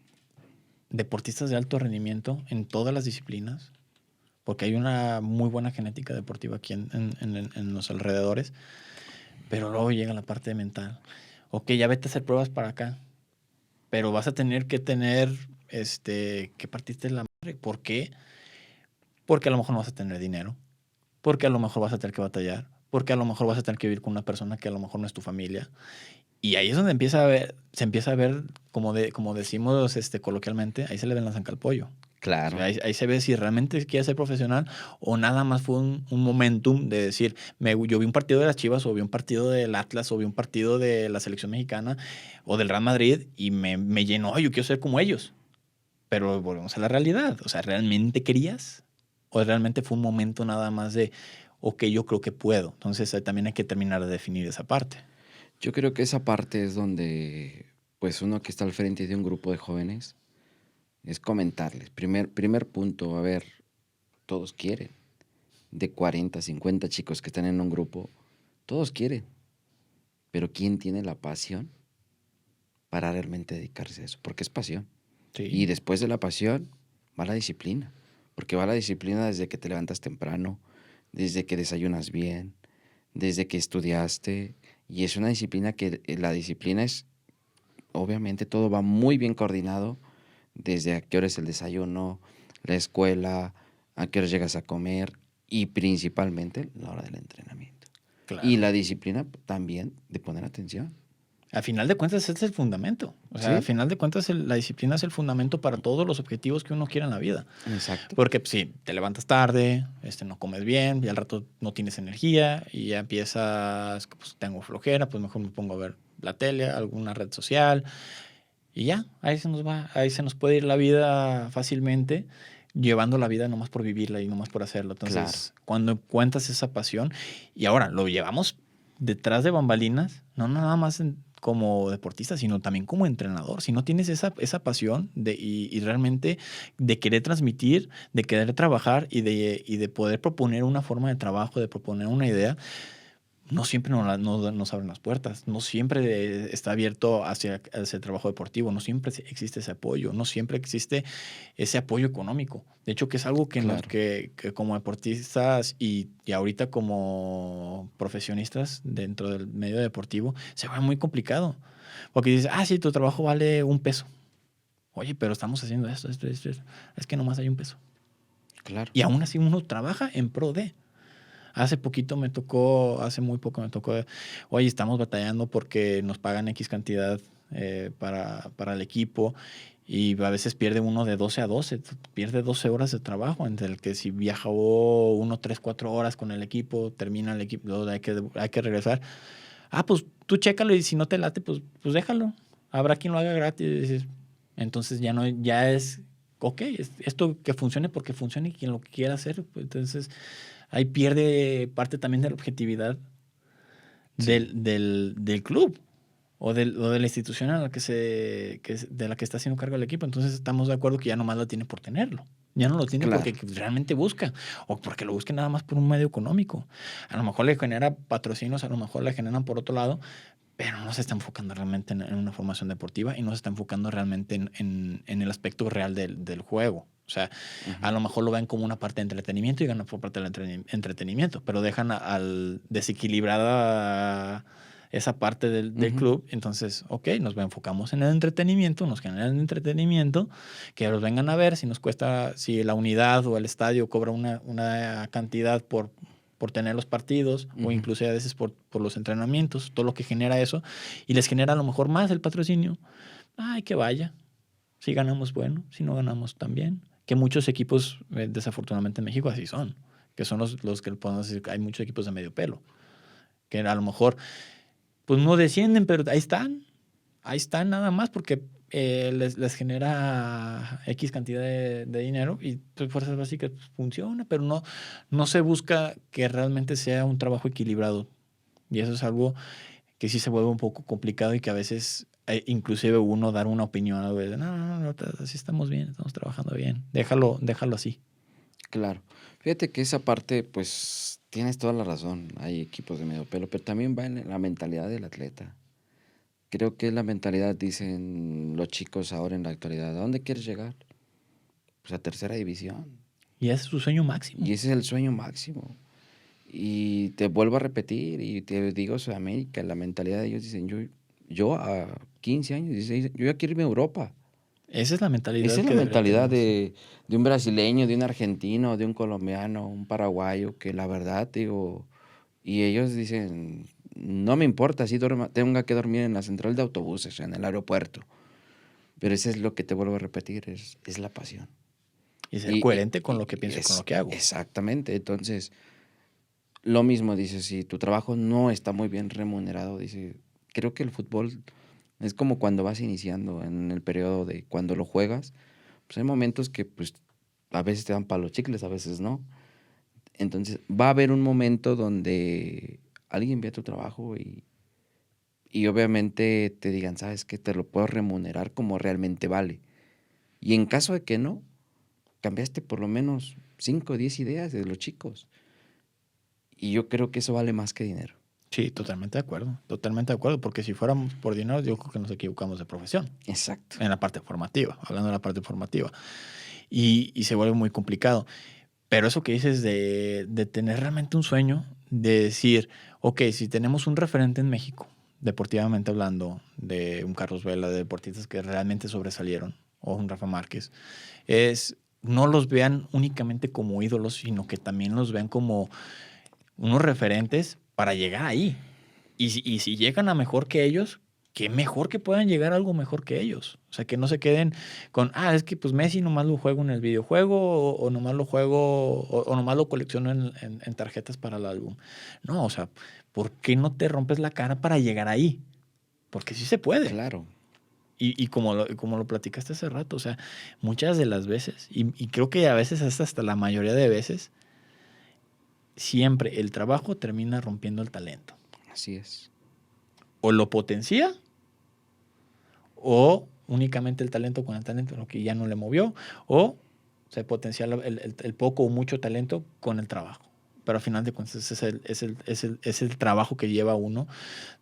deportistas de alto rendimiento en todas las disciplinas, porque hay una muy buena genética deportiva aquí en los alrededores, pero luego llega la parte mental. Ok, ya vete a hacer pruebas para acá, pero vas a tener que que partirte la madre. ¿Por qué? Porque a lo mejor no vas a tener dinero, porque a lo mejor vas a tener que batallar, porque a lo mejor vas a tener que vivir con una persona que a lo mejor no es tu familia. Y ahí es donde se empieza a ver, como decimos coloquialmente, ahí se le ven la zanca al pollo. O sea, Claro. ahí se ve si realmente quiere ser profesional o nada más fue un momentum de decir, yo vi un partido de las Chivas o vi un partido del Atlas o vi un partido de la selección mexicana o del Real Madrid y me llenó, yo quiero ser como ellos. Pero volvemos a la realidad. O sea, ¿realmente querías? ¿O realmente fue un momento nada más de, ok, yo creo que puedo? Entonces también hay que terminar de definir esa parte. Yo creo que esa parte es donde, pues uno que está al frente de un grupo de jóvenes, es comentarles. Primer punto, a ver, todos quieren. De 40, 50 chicos que están en un grupo, todos quieren. Pero ¿quién tiene la pasión para realmente dedicarse a eso? Porque es pasión. Y Sí, después de la pasión, va la disciplina. Porque va la disciplina desde que te levantas temprano, desde que desayunas bien, desde que estudiaste. Y es una disciplina que la disciplina es, obviamente, todo va muy bien coordinado. Desde a qué hora es el desayuno, la escuela, a qué hora llegas a comer y principalmente la hora del entrenamiento. Y claro. la disciplina también de poner atención. A final de cuentas, ese es el fundamento. O sea, a ¿Sí? final de cuentas, la disciplina es el fundamento para todos los objetivos que uno quiera en la vida. Exacto. Porque pues, sí, te levantas tarde, no comes bien, y al rato no tienes energía y ya empiezas, pues tengo flojera, pues mejor me pongo a ver la tele, alguna red social y ya, ahí se nos va, ahí se nos puede ir la vida fácilmente, llevando la vida nomás por vivirla y nomás por hacerlo. Claro. Entonces, cuando encuentras esa pasión y ahora lo llevamos detrás de bambalinas, no nada más como deportista, sino también como entrenador. Si no tienes esa pasión y realmente de querer transmitir, de querer trabajar y de poder proponer una forma de trabajo, de proponer una idea, no siempre nos abren las puertas, no siempre está abierto hacia el trabajo deportivo, no siempre existe ese apoyo, no siempre existe ese apoyo económico. De hecho, que es algo Claro. que como deportistas y ahorita como profesionistas dentro del medio deportivo se va muy complicado. Porque dices, sí, tu trabajo vale $1. Oye, pero estamos haciendo esto. Es que nomás hay $1. Claro. Y aún así uno trabaja en pro de. Hace muy poco me tocó, oye, estamos batallando porque nos pagan X cantidad para el equipo y a veces pierde uno de 12 a 12, pierde 12 horas de trabajo, entre el que si viajó uno 3 4 horas con el equipo, termina el equipo, luego hay que regresar. Pues tú chécalo y si no te late, pues déjalo. Habrá quien lo haga gratis. Entonces ya no, ya es, ok, esto que funcione porque funcione y quien lo quiera hacer, pues, entonces ahí pierde parte también de la objetividad Sí. del club o de la institución de la que está haciendo cargo el equipo. Entonces estamos de acuerdo que ya nomás lo tiene por tenerlo. Ya no lo tiene porque Claro. realmente busca o porque lo busque nada más por un medio económico. A lo mejor le genera patrocinios, a lo mejor le generan por otro lado, pero no se está enfocando realmente en una formación deportiva y no se está enfocando realmente en el aspecto real del juego. O sea, a Ujú. lo mejor lo ven como una parte de entretenimiento y ganan por parte del entretenimiento, pero dejan al desequilibrada esa parte del Ujú. club. Entonces, ok, enfocamos en el entretenimiento, nos generan entretenimiento, que los vengan a ver, si nos cuesta, si la unidad o el estadio cobra una cantidad por tener los partidos o Ujú. incluso a veces por los entrenamientos, todo lo que genera eso, y les genera a lo mejor más el patrocinio. Que vaya. Si ganamos, bueno, si no ganamos, también. Que muchos equipos, desafortunadamente en México, así son. Que son los que podemos decir que hay muchos equipos de medio pelo. Que a lo mejor, pues no descienden, pero ahí están. Ahí están nada más porque les genera X cantidad de dinero y pues, fuerzas básicas pues, funciona, pero no se busca que realmente sea un trabajo equilibrado. Y eso es algo que sí se vuelve un poco complicado y que a veces, inclusive uno dar una opinión, algo de, no, así estamos bien, estamos trabajando bien, déjalo así. Claro. Fíjate que esa parte, pues, tienes toda la razón. Hay equipos de medio pelo, pero también va en la mentalidad del atleta. Creo que la mentalidad, dicen los chicos ahora en la actualidad, ¿a dónde quieres llegar? Pues a tercera división. Y ese es su sueño máximo. Y ese es el sueño máximo. Y te vuelvo a repetir y te digo, Sudamérica, la mentalidad de ellos dicen, yo a 15 años, 16, yo ya quiero irme a Europa. Esa es la mentalidad Esa es la que debería mentalidad tener. de un brasileño, de un argentino, de un colombiano, un paraguayo, que la verdad, digo, y ellos dicen, no me importa si tenga que dormir en la central de autobuses, en el aeropuerto, pero eso es lo que te vuelvo a repetir, es la pasión. Y ser Y, y- coherente con lo que y pienso y con es lo que hago. exactamente, entonces, lo mismo, dice, si tu trabajo no está muy bien remunerado, dice, creo que el fútbol es como cuando vas iniciando en el periodo de cuando lo juegas, pues hay momentos que pues a veces te dan palos chicles, a veces no. Entonces va a haber un momento donde alguien vea tu trabajo y obviamente te digan, sabes que te lo puedo remunerar como realmente vale. Y en caso de que no, cambiaste por lo menos 5 o 10 ideas de los chicos. Y yo creo que eso vale más que dinero. Sí, totalmente de acuerdo, porque si fuéramos por dinero, yo creo que nos equivocamos de profesión, Exacto. en la parte formativa, hablando de la parte formativa, y se vuelve muy complicado. Pero eso que dices de tener realmente un sueño, de decir, ok, si tenemos un referente en México, deportivamente hablando, de un Carlos Vela, de deportistas que realmente sobresalieron, o un Rafa Márquez, es no los vean únicamente como ídolos, sino que también los vean como unos referentes para llegar ahí. Y si llegan a mejor que ellos, qué mejor que puedan llegar a algo mejor que ellos. O sea, que no se queden con, es que pues Messi nomás lo juego en el videojuego o nomás lo juego o nomás lo colecciono en tarjetas para el álbum. No, o sea, ¿por qué no te rompes la cara para llegar ahí? Porque sí se puede. Claro. Y como lo platicaste hace rato, o sea, muchas de las veces, y creo que a veces hasta la mayoría de veces, siempre el trabajo termina rompiendo el talento. Así es. O lo potencia o únicamente el talento con el talento, lo que ya no le movió, o se potencia el poco o mucho talento con el trabajo. Pero al final de cuentas es el trabajo que lleva uno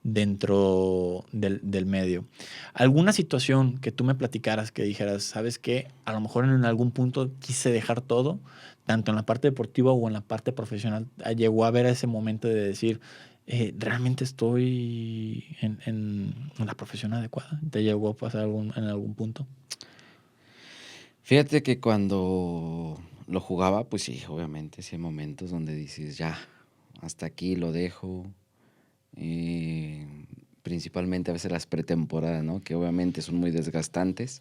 dentro del medio. ¿Alguna situación que tú me platicaras que dijeras, sabes qué, a lo mejor en algún punto quise dejar todo, tanto en la parte deportiva o en la parte profesional, llegó a haber ese momento de decir, ¿realmente estoy en la profesión adecuada? ¿Te llegó a pasar en algún punto? Fíjate que cuando lo jugaba, pues sí, obviamente, sí hay momentos donde dices, ya, hasta aquí lo dejo. eh, Principalmente a veces las pretemporadas, ¿no? Que obviamente son muy desgastantes.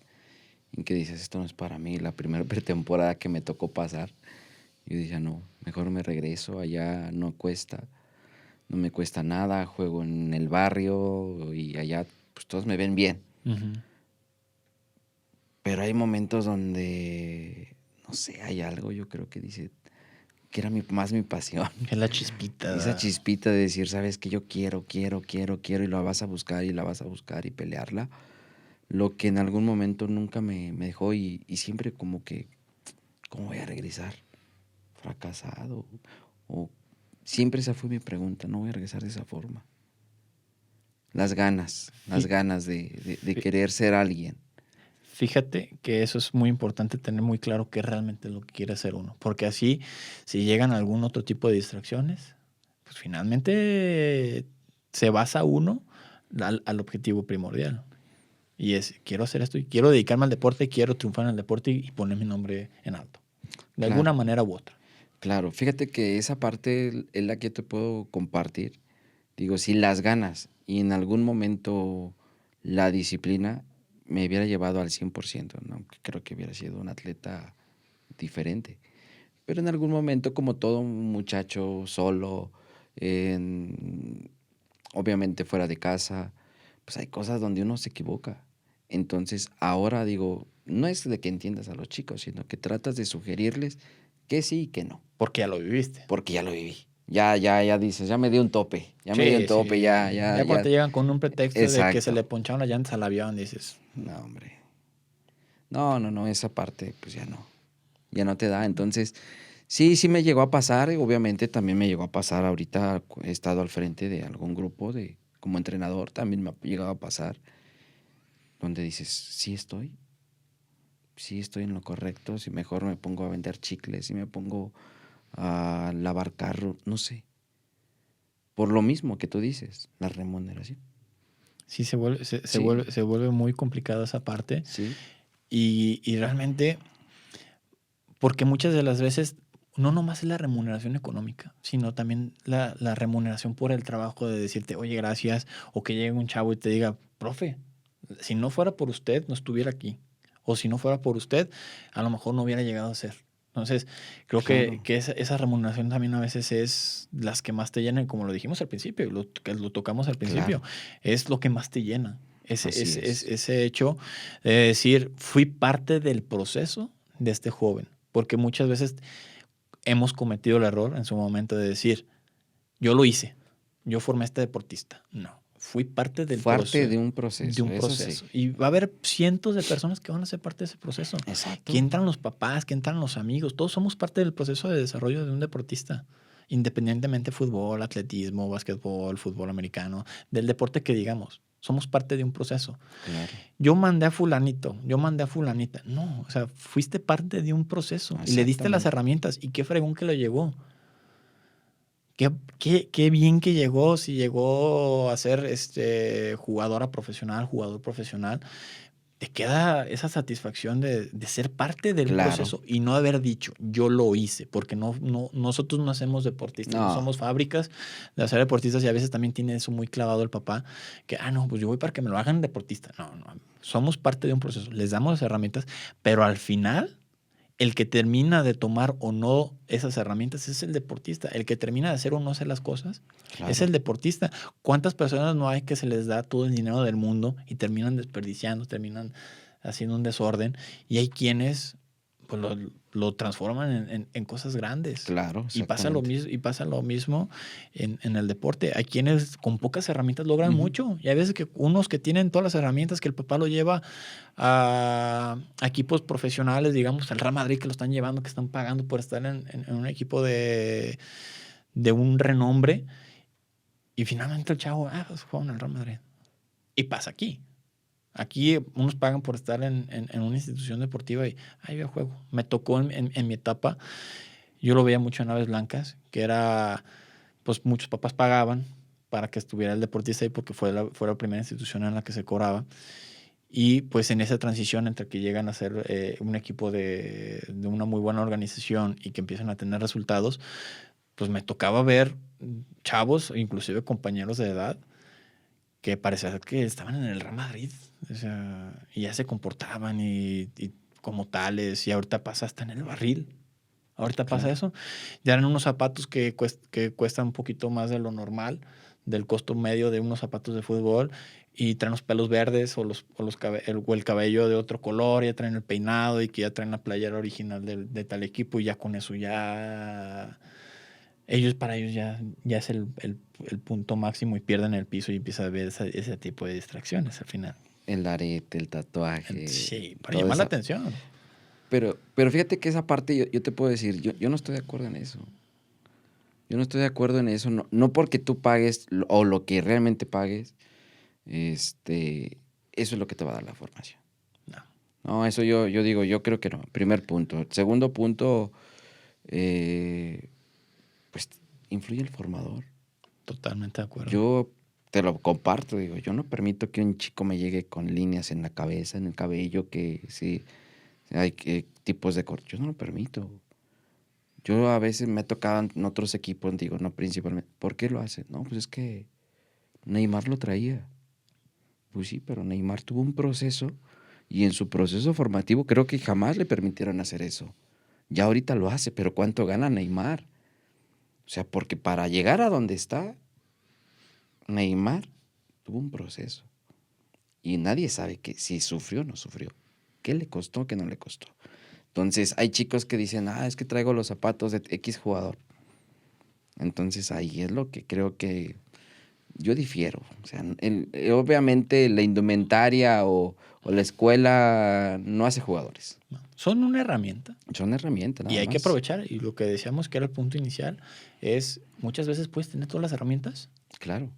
En que dices, esto no es para mí. La primera pretemporada que me tocó pasar, yo dije, no, mejor me regreso, allá no cuesta, no me cuesta nada, juego en el barrio y allá pues todos me ven bien. Ujú. Pero hay momentos donde, no sé, hay algo, yo creo que dice, que era más mi pasión. Es la Esa chispita. chispita de decir, sabes que yo quiero, y la vas a buscar y la vas a buscar y pelearla. Lo que en algún momento nunca me dejó y siempre como que, ¿cómo voy a regresar? ¿Fracasado? O siempre esa fue mi pregunta, no voy a regresar de esa forma. Las Fí- ganas de fí- querer ser alguien. Fíjate que eso es muy importante tener muy claro qué realmente es lo que quiere hacer uno, porque así, si llegan algún otro tipo de distracciones, pues finalmente se basa uno al objetivo primordial. Y es, quiero hacer esto y quiero dedicarme al deporte, quiero triunfar en el deporte y poner mi nombre en alto, de alguna Claro, manera u otra. claro. Fíjate que esa parte es la que te puedo compartir. Digo, si las ganas y en algún momento la disciplina me hubiera llevado al 100%, ¿no? Creo que hubiera sido un atleta diferente. Pero en algún momento, como todo un muchacho solo, en- obviamente fuera de casa, pues hay cosas donde uno se equivoca. Entonces, ahora digo, no es de que entiendas a los chicos, sino que tratas de sugerirles que sí y que no, Porque ya lo viviste. porque ya lo viví. Ya dices, ya me dio un tope, ya me dio un Sí, tope, sí. Ya cuando ya. te llegan con un pretexto de que se Exacto. le poncharon las llantas al avión, dices, No, hombre. No, esa parte, pues ya no te da. Entonces, sí me llegó a pasar, y obviamente también me llegó a pasar ahorita, he estado al frente de algún grupo como entrenador, también me ha llegado a pasar, donde dices, sí estoy en lo correcto, si mejor me pongo a vender chicles, si me pongo a lavar carro, no sé. Por lo mismo que tú dices, la remuneración. Sí, Sí, se vuelve muy complicada esa parte. sí, Y realmente, porque muchas de las veces no nomás es la remuneración económica, sino también la remuneración por el trabajo de decirte, oye, gracias, o que llegue un chavo y te diga, profe, si no fuera por usted, no estuviera aquí. O si no fuera por usted, a lo mejor no hubiera llegado a ser. Entonces, creo claro, que esa remuneración también a veces es las que más te llenan, como lo dijimos al principio, que lo tocamos al principio, claro, es lo que más te llena. así es. Ese hecho de decir, fui parte del proceso de este joven. Porque muchas veces hemos cometido el error en su momento de decir, yo lo hice, yo formé a este deportista. No, fui parte del Parte proceso, de un de proceso, un eso sí. proceso. Y va a haber cientos de personas que van a ser parte de ese proceso. Que Exacto. entran los papás, que entran los amigos, todos somos parte del proceso de desarrollo de un deportista. Independientemente fútbol, atletismo, básquetbol, fútbol americano, del deporte que digamos. Somos parte de un proceso. Claro, Yo mandé a fulanito, yo mandé a fulanita. No, o sea, fuiste parte de un proceso y le diste las exactamente. herramientas. Y qué fregón que lo llegó. Qué bien que llegó, si llegó a ser jugadora profesional, jugador profesional. Te queda esa satisfacción de ser parte del Claro. proceso y no haber dicho, yo lo hice, porque nosotros no hacemos deportistas, no No, somos fábricas de hacer deportistas y a veces también tiene eso muy clavado el papá, que, no, pues yo voy para que me lo hagan deportista. No, no, somos parte de un proceso, les damos las herramientas, pero al final el que termina de tomar o no esas herramientas es el deportista. El que termina de hacer o no hacer las cosas es claro. el deportista. ¿Cuántas personas no hay que se les da todo el dinero del mundo y terminan desperdiciando, terminan haciendo un desorden? Y hay quienes pues, lo transforman en cosas grandes. Claro, exactamente. Y pasa lo mismo en el deporte. Hay quienes con pocas herramientas logran mucho. Y hay veces que unos que tienen todas las herramientas que el papá lo lleva a equipos profesionales, digamos, al Real Madrid que lo están llevando, que están pagando por estar en un equipo de un renombre. Y finalmente el chavo, pues juega en el Real Madrid. Y pasa aquí. Aquí unos pagan por estar en una institución deportiva y, yo juego. Me tocó en mi etapa, yo lo veía mucho en Aves Blancas, que era, pues muchos papás pagaban para que estuviera el deportista ahí porque fue la primera institución en la que se cobraba. Y pues en esa transición entre que llegan a ser un equipo de una muy buena organización y que empiezan a tener resultados, pues me tocaba ver chavos, inclusive compañeros de edad, que parecía que estaban en el Real Madrid. O sea, y ya se comportaban y como tales, y ahorita pasa hasta en el barril. Ahorita pasa Claro. eso. Ya eran unos zapatos que cuestan un poquito más de lo normal, del costo medio de unos zapatos de fútbol, y traen los pelos verdes o el cabello de otro color, ya traen el peinado y que ya traen la playera original de tal equipo, y ya con eso ya para ellos ya es el punto máximo y pierden el piso y empieza a ver ese tipo de distracciones al final. El arete, el tatuaje, Sí, para toda llamar la esa. atención. Pero fíjate que esa parte yo te puedo decir, yo no estoy de acuerdo en eso. Yo no estoy de acuerdo en eso, no porque tú pagues o lo que realmente pagues, eso es lo que te va a dar la formación. No, No, eso yo digo, yo creo que no. Primer punto. Segundo punto, eh, pues influye el formador. totalmente de acuerdo. Yo te lo comparto, digo, yo no permito que un chico me llegue con líneas en la cabeza, en el cabello, que sí, hay tipos de corte. Yo no lo permito. Yo a veces me he tocado en otros equipos, digo, no principalmente. ¿Por qué lo hacen? No, pues es que Neymar lo traía. Pues sí, pero Neymar tuvo un proceso y en su proceso formativo creo que jamás le permitieron hacer eso. Ya ahorita lo hace, pero ¿cuánto gana Neymar? O sea, porque para llegar a donde está, Neymar tuvo un proceso. Y nadie sabe que si sufrió o no sufrió. ¿Qué le costó, qué no le costó? Entonces, hay chicos que dicen, es que traigo los zapatos de X jugador. Entonces, ahí es lo que creo que yo difiero. O sea, obviamente la indumentaria o la escuela no hace jugadores. No. Son una herramienta Son herramientas, y nada hay que más. aprovechar. Y lo que decíamos que era el punto inicial es muchas veces puedes tener todas las herramientas Claro.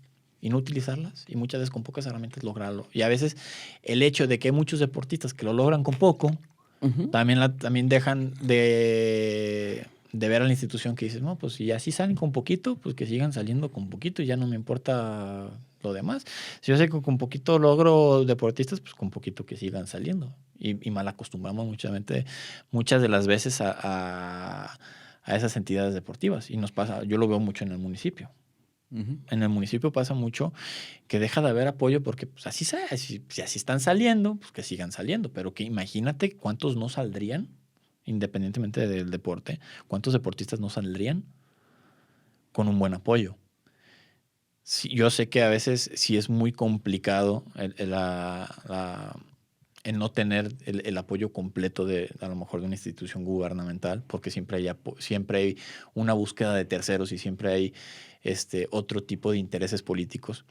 y no utilizarlas y muchas veces con pocas herramientas lograrlo. Y a veces el hecho de que hay muchos deportistas que lo logran con poco, Ujú. también dejan de ver a la institución que dices, no, pues si así salen con poquito, pues que sigan saliendo con poquito y ya no me importa lo demás. Si yo sé que con poquito logro deportistas, pues con poquito que sigan saliendo. Y mal acostumbramos muchas de las veces a esas entidades deportivas. Y nos pasa, yo lo veo mucho en el municipio. Ujú. En el municipio pasa mucho que deja de haber apoyo porque pues, así si así están saliendo, pues que sigan saliendo. Pero que imagínate cuántos no saldrían, independientemente del deporte, cuántos deportistas no saldrían con un buen apoyo. Sí, yo sé que a veces sí es muy complicado el no tener el apoyo completo a lo mejor de una institución gubernamental, porque siempre hay una búsqueda de terceros y siempre hay otro tipo de intereses políticos.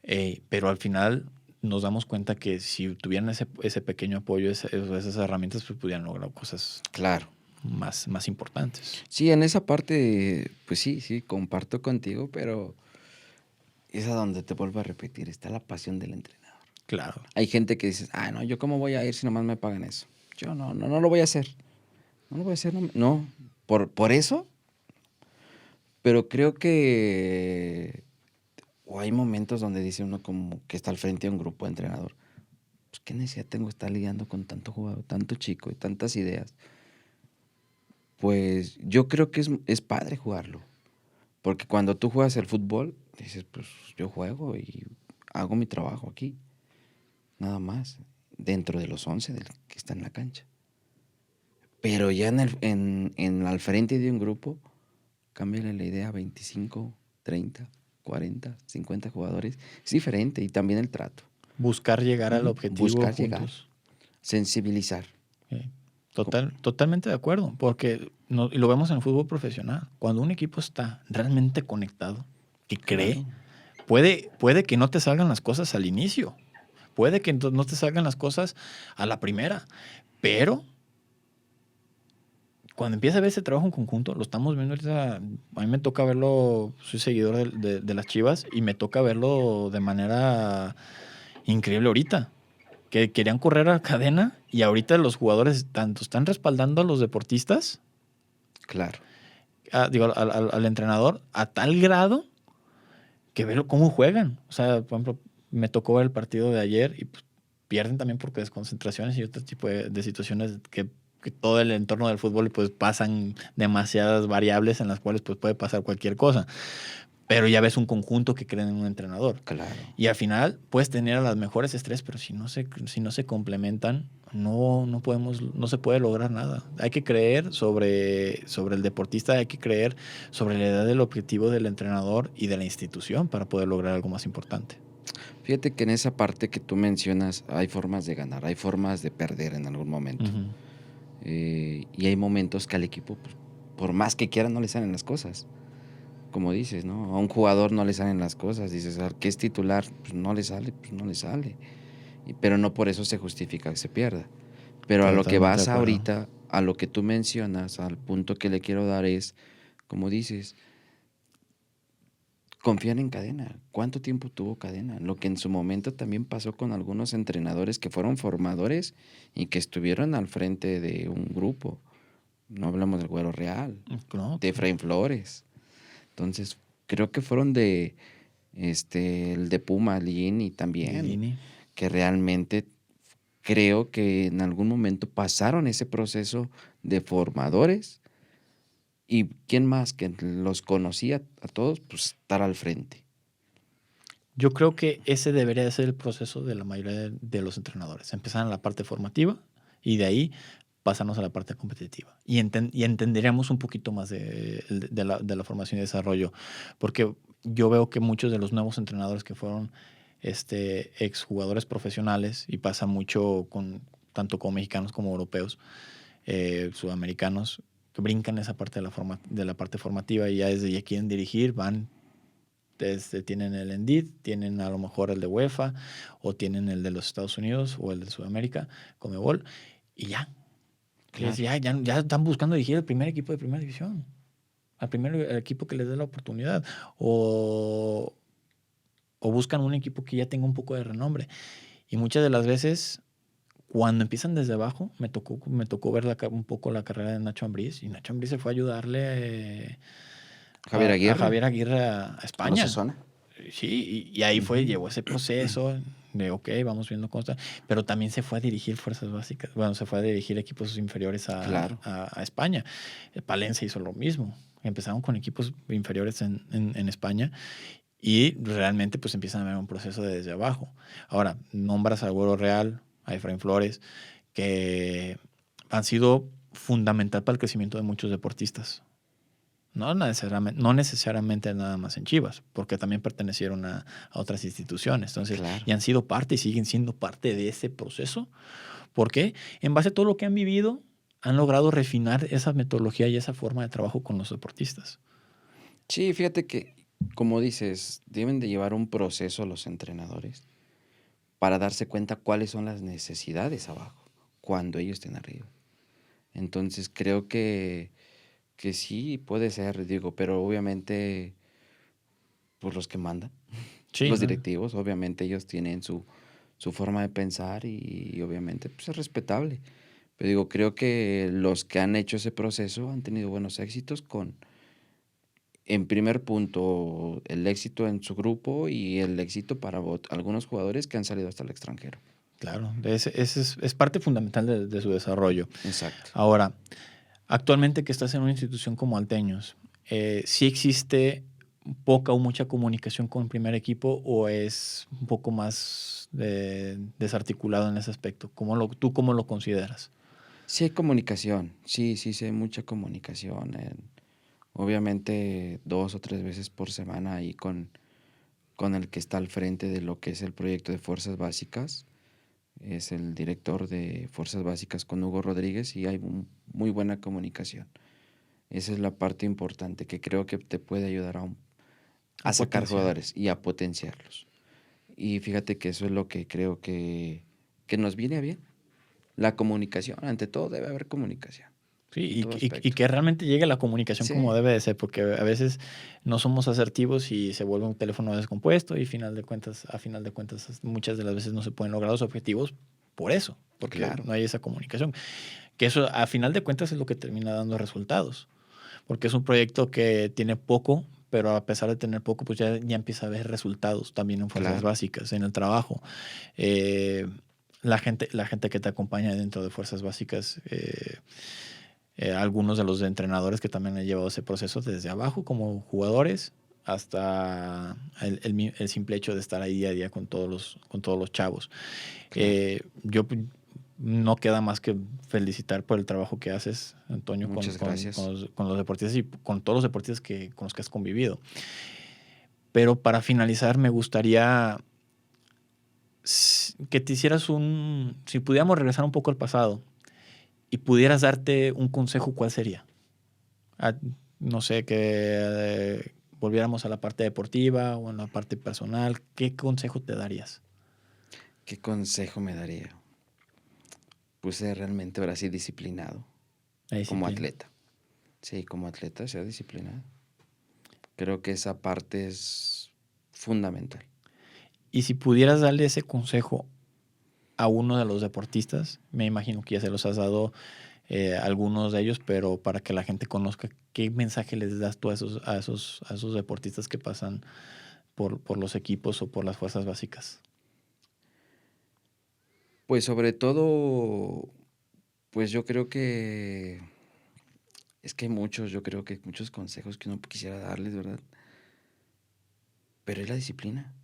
Pero al final nos damos cuenta que si tuvieran ese pequeño apoyo, esas herramientas, pues pudieran lograr cosas Claro. más importantes. Sí, en esa parte, pues sí, comparto contigo, pero es a donde te vuelvo a repetir, está la pasión del entrenador. Claro. Hay gente que dice, no, yo cómo voy a ir si nomás me pagan eso. Yo no lo voy a hacer. No lo voy a hacer, no. Por eso, pero creo que o hay momentos donde dice uno como que está al frente de un grupo de entrenador. Pues qué necesidad tengo de estar lidiando con tanto jugador, tanto chico y tantas ideas. Pues yo creo que es padre jugarlo. Porque cuando tú juegas el fútbol, dices, pues yo juego y hago mi trabajo aquí. Nada más. Dentro de los 11 del que está en la cancha. Pero ya al frente de un grupo, cámbiale la idea a 25, 30, 40, 50 jugadores. Es diferente y también el trato. Buscar llegar al objetivo Buscar juntos. llegar. Sensibilizar. Totalmente de acuerdo, porque y lo vemos en el fútbol profesional. Cuando un equipo está realmente conectado, que cree, puede que no te salgan las cosas al inicio, puede que no te salgan las cosas a la primera, pero cuando empieza a ver ese trabajo en conjunto, lo estamos viendo ahorita, a mí me toca verlo, soy seguidor de las Chivas, y me toca verlo de manera increíble ahorita. Que querían correr a cadena y ahorita los jugadores tanto están respaldando a los deportistas, Claro. al entrenador, a tal grado que veo cómo juegan. O sea, por ejemplo, me tocó ver el partido de ayer y pues, pierden también porque desconcentraciones y otro tipo de situaciones que todo el entorno del fútbol pues pasan demasiadas variables en las cuales pues puede pasar cualquier cosa. Pero ya ves un conjunto que creen en un entrenador. Claro. Y al final puedes tener a las mejores estrellas, pero si no se complementan, no se puede lograr nada. Hay que creer sobre el deportista, hay que creer sobre la edad del objetivo del entrenador y de la institución para poder lograr algo más importante. Fíjate que en esa parte que tú mencionas hay formas de ganar, hay formas de perder en algún momento. Uh-huh. Y hay momentos que al equipo, pues, por más que quiera, no le salen las cosas. Como dices, ¿no? A un jugador no le salen las cosas. Dices, al que es titular, pues no le sale, pues no le sale. Pero no por eso se justifica que se pierda. Pero a lo que vas ahorita, a lo que tú mencionas, al punto que le quiero dar es, como dices, confían en Cadena. ¿Cuánto tiempo tuvo Cadena? Lo que en su momento también pasó con algunos entrenadores que fueron formadores y que estuvieron al frente de un grupo. No hablamos del Güero Real, de Efraín Flores. Entonces, creo que fueron el de Puma, Lini también, que realmente creo que en algún momento pasaron ese proceso de formadores y quién más que los conocía a todos, pues estar al frente. Yo creo que ese debería ser el proceso de la mayoría de los entrenadores. Empezar en la parte formativa y de ahí pasarnos a la parte competitiva. Y entenderíamos un poquito más de la formación y desarrollo. Porque yo veo que muchos de los nuevos entrenadores que fueron exjugadores profesionales, y pasa mucho tanto con mexicanos como europeos, sudamericanos, que brincan esa parte de la parte formativa y ya quieren dirigir, van, tienen el ENDID, tienen a lo mejor el de UEFA, o tienen el de los Estados Unidos o el de Sudamérica, Conmebol, y ya. Claro. Ya están buscando dirigir el primer equipo de primera división, al primer equipo que les dé la oportunidad, o buscan un equipo que ya tenga un poco de renombre. Y muchas de las veces, cuando empiezan desde abajo, me tocó ver un poco la carrera de Nacho Ambriz, y Nacho Ambriz se fue a ayudarle Javier Aguirre. a Javier Aguirre a España. ¿A Osasuna? Sí, y ahí llevó ese proceso de, ok, vamos viendo cómo está, pero también se fue a dirigir fuerzas básicas, bueno, se fue a dirigir equipos inferiores Claro. a España. Palencia hizo lo mismo, empezaron con equipos inferiores en España y realmente pues empiezan a ver un proceso de desde abajo. Ahora, nombras a Güero Real, a Efraín Flores, que han sido fundamental para el crecimiento de muchos deportistas. No necesariamente nada más en Chivas, porque también pertenecieron a otras instituciones. Entonces, Claro. y han sido parte y siguen siendo parte de ese proceso. ¿Por qué? En base a todo lo que han vivido, han logrado refinar esa metodología y esa forma de trabajo con los deportistas. Sí, fíjate que, como dices, deben de llevar un proceso los entrenadores para darse cuenta cuáles son las necesidades abajo, cuando ellos estén arriba. Entonces creo que sí puede ser, digo, pero obviamente, pues los que mandan, Sí, los ¿no? directivos, obviamente ellos tienen su forma de pensar y obviamente pues es respetable. Pero digo, creo que los que han hecho ese proceso han tenido buenos éxitos con, en primer punto, el éxito en su grupo y el éxito para algunos jugadores que han salido hasta el extranjero. Claro, ese es parte fundamental de su desarrollo. Exacto. Ahora, actualmente que estás en una institución como Alteños, ¿sí existe poca o mucha comunicación con el primer equipo o es un poco más desarticulado en ese aspecto? ¿Tú cómo lo consideras? Sí hay comunicación, sí hay mucha comunicación. Obviamente 2 o 3 veces por semana ahí con el que está al frente de lo que es el proyecto de Fuerzas Básicas. Es el director de Fuerzas Básicas con Hugo Rodríguez y hay muy buena comunicación. Esa es la parte importante que creo que te puede ayudar A a sacar potenciar. jugadores y a potenciarlos. Y fíjate que eso es lo que creo que nos viene bien. La comunicación, ante todo debe haber comunicación Sí, en todo y aspecto. que realmente llegue la comunicación como Sí, debe de ser, porque a veces no somos asertivos y se vuelve un teléfono descompuesto y a final de cuentas, muchas de las veces no se pueden lograr los objetivos por eso, porque claro, no hay esa comunicación. Que eso a final de cuentas es lo que termina dando resultados, porque es un proyecto que tiene poco, pero a pesar de tener poco, pues ya empieza a ver resultados también en fuerzas claro. básicas, en el trabajo. Eh, la gente que te acompaña dentro de fuerzas básicas, algunos de los entrenadores que también han llevado ese proceso desde abajo como jugadores hasta el simple hecho de estar ahí día a día con todos los chavos. Claro. Yo no queda más que felicitar por el trabajo que haces, Antonio, con, Muchas con- gracias. con los, con los deportistas y con todos los deportistas con los que has convivido. Pero para finalizar, me gustaría que te hicieras si pudiéramos regresar un poco al pasado y pudieras darte un consejo, ¿cuál sería? Ah, no sé, que volviéramos a la parte deportiva o en la parte personal, ¿qué consejo te darías? ¿Qué consejo me daría? Pues ser realmente ahora sí disciplinado La como disciplina. atleta. Sí, como atleta ser disciplinado. Creo que esa parte es fundamental. Y si pudieras darle ese consejo a uno de los deportistas, me imagino que ya se los has dado a algunos de ellos, pero para que la gente conozca, ¿qué mensaje les das tú a esos deportistas que pasan por los equipos o por las fuerzas básicas? Pues sobre todo, pues yo creo que es que hay muchos, yo creo que hay muchos consejos que uno quisiera darles, ¿verdad? Pero es la disciplina.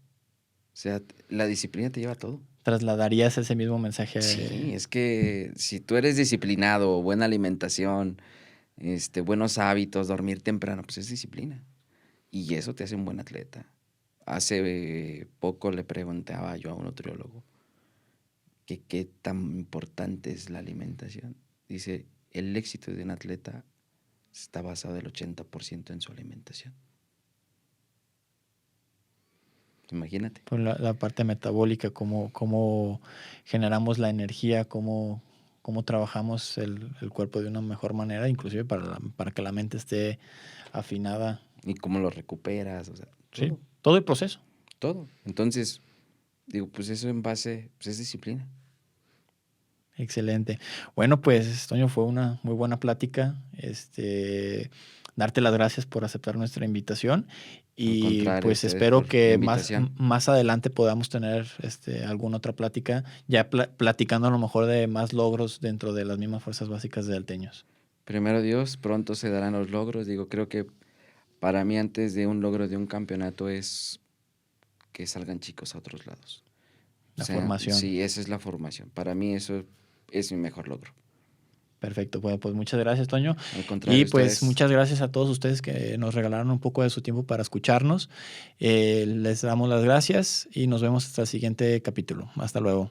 O sea, la disciplina te lleva a todo. ¿Trasladarías ese mismo mensaje? Sí, es que si tú eres disciplinado, buena alimentación, buenos hábitos, dormir temprano, pues es disciplina. Y eso te hace un buen atleta. Hace poco le preguntaba yo a un nutriólogo que qué tan importante es la alimentación. Dice, el éxito de un atleta está basado el 80% en su alimentación. Imagínate. Por la parte metabólica, cómo generamos la energía, cómo trabajamos el cuerpo de una mejor manera, inclusive para que la mente esté afinada. Y cómo lo recuperas, o sea, Sí, todo, todo el proceso. todo. Entonces, digo, pues eso en base, pues es disciplina. Excelente. Bueno, pues, Toño, fue una muy buena plática. Darte las gracias por aceptar nuestra invitación Al Y contrario, pues ustedes espero por la que invitación. más adelante podamos tener alguna otra plática, ya platicando a lo mejor de más logros dentro de las mismas fuerzas básicas de Alteños. Primero Dios, pronto se darán los logros. Digo, creo que para mí antes de un logro de un campeonato es que salgan chicos a otros lados. O La sea, formación. sí, esa es la formación. Para mí eso es mi mejor logro. Perfecto, bueno, pues muchas gracias, Toño. Al contrario, Y pues ustedes, muchas gracias a todos ustedes que nos regalaron un poco de su tiempo para escucharnos. Les damos las gracias y nos vemos hasta el siguiente capítulo. Hasta luego.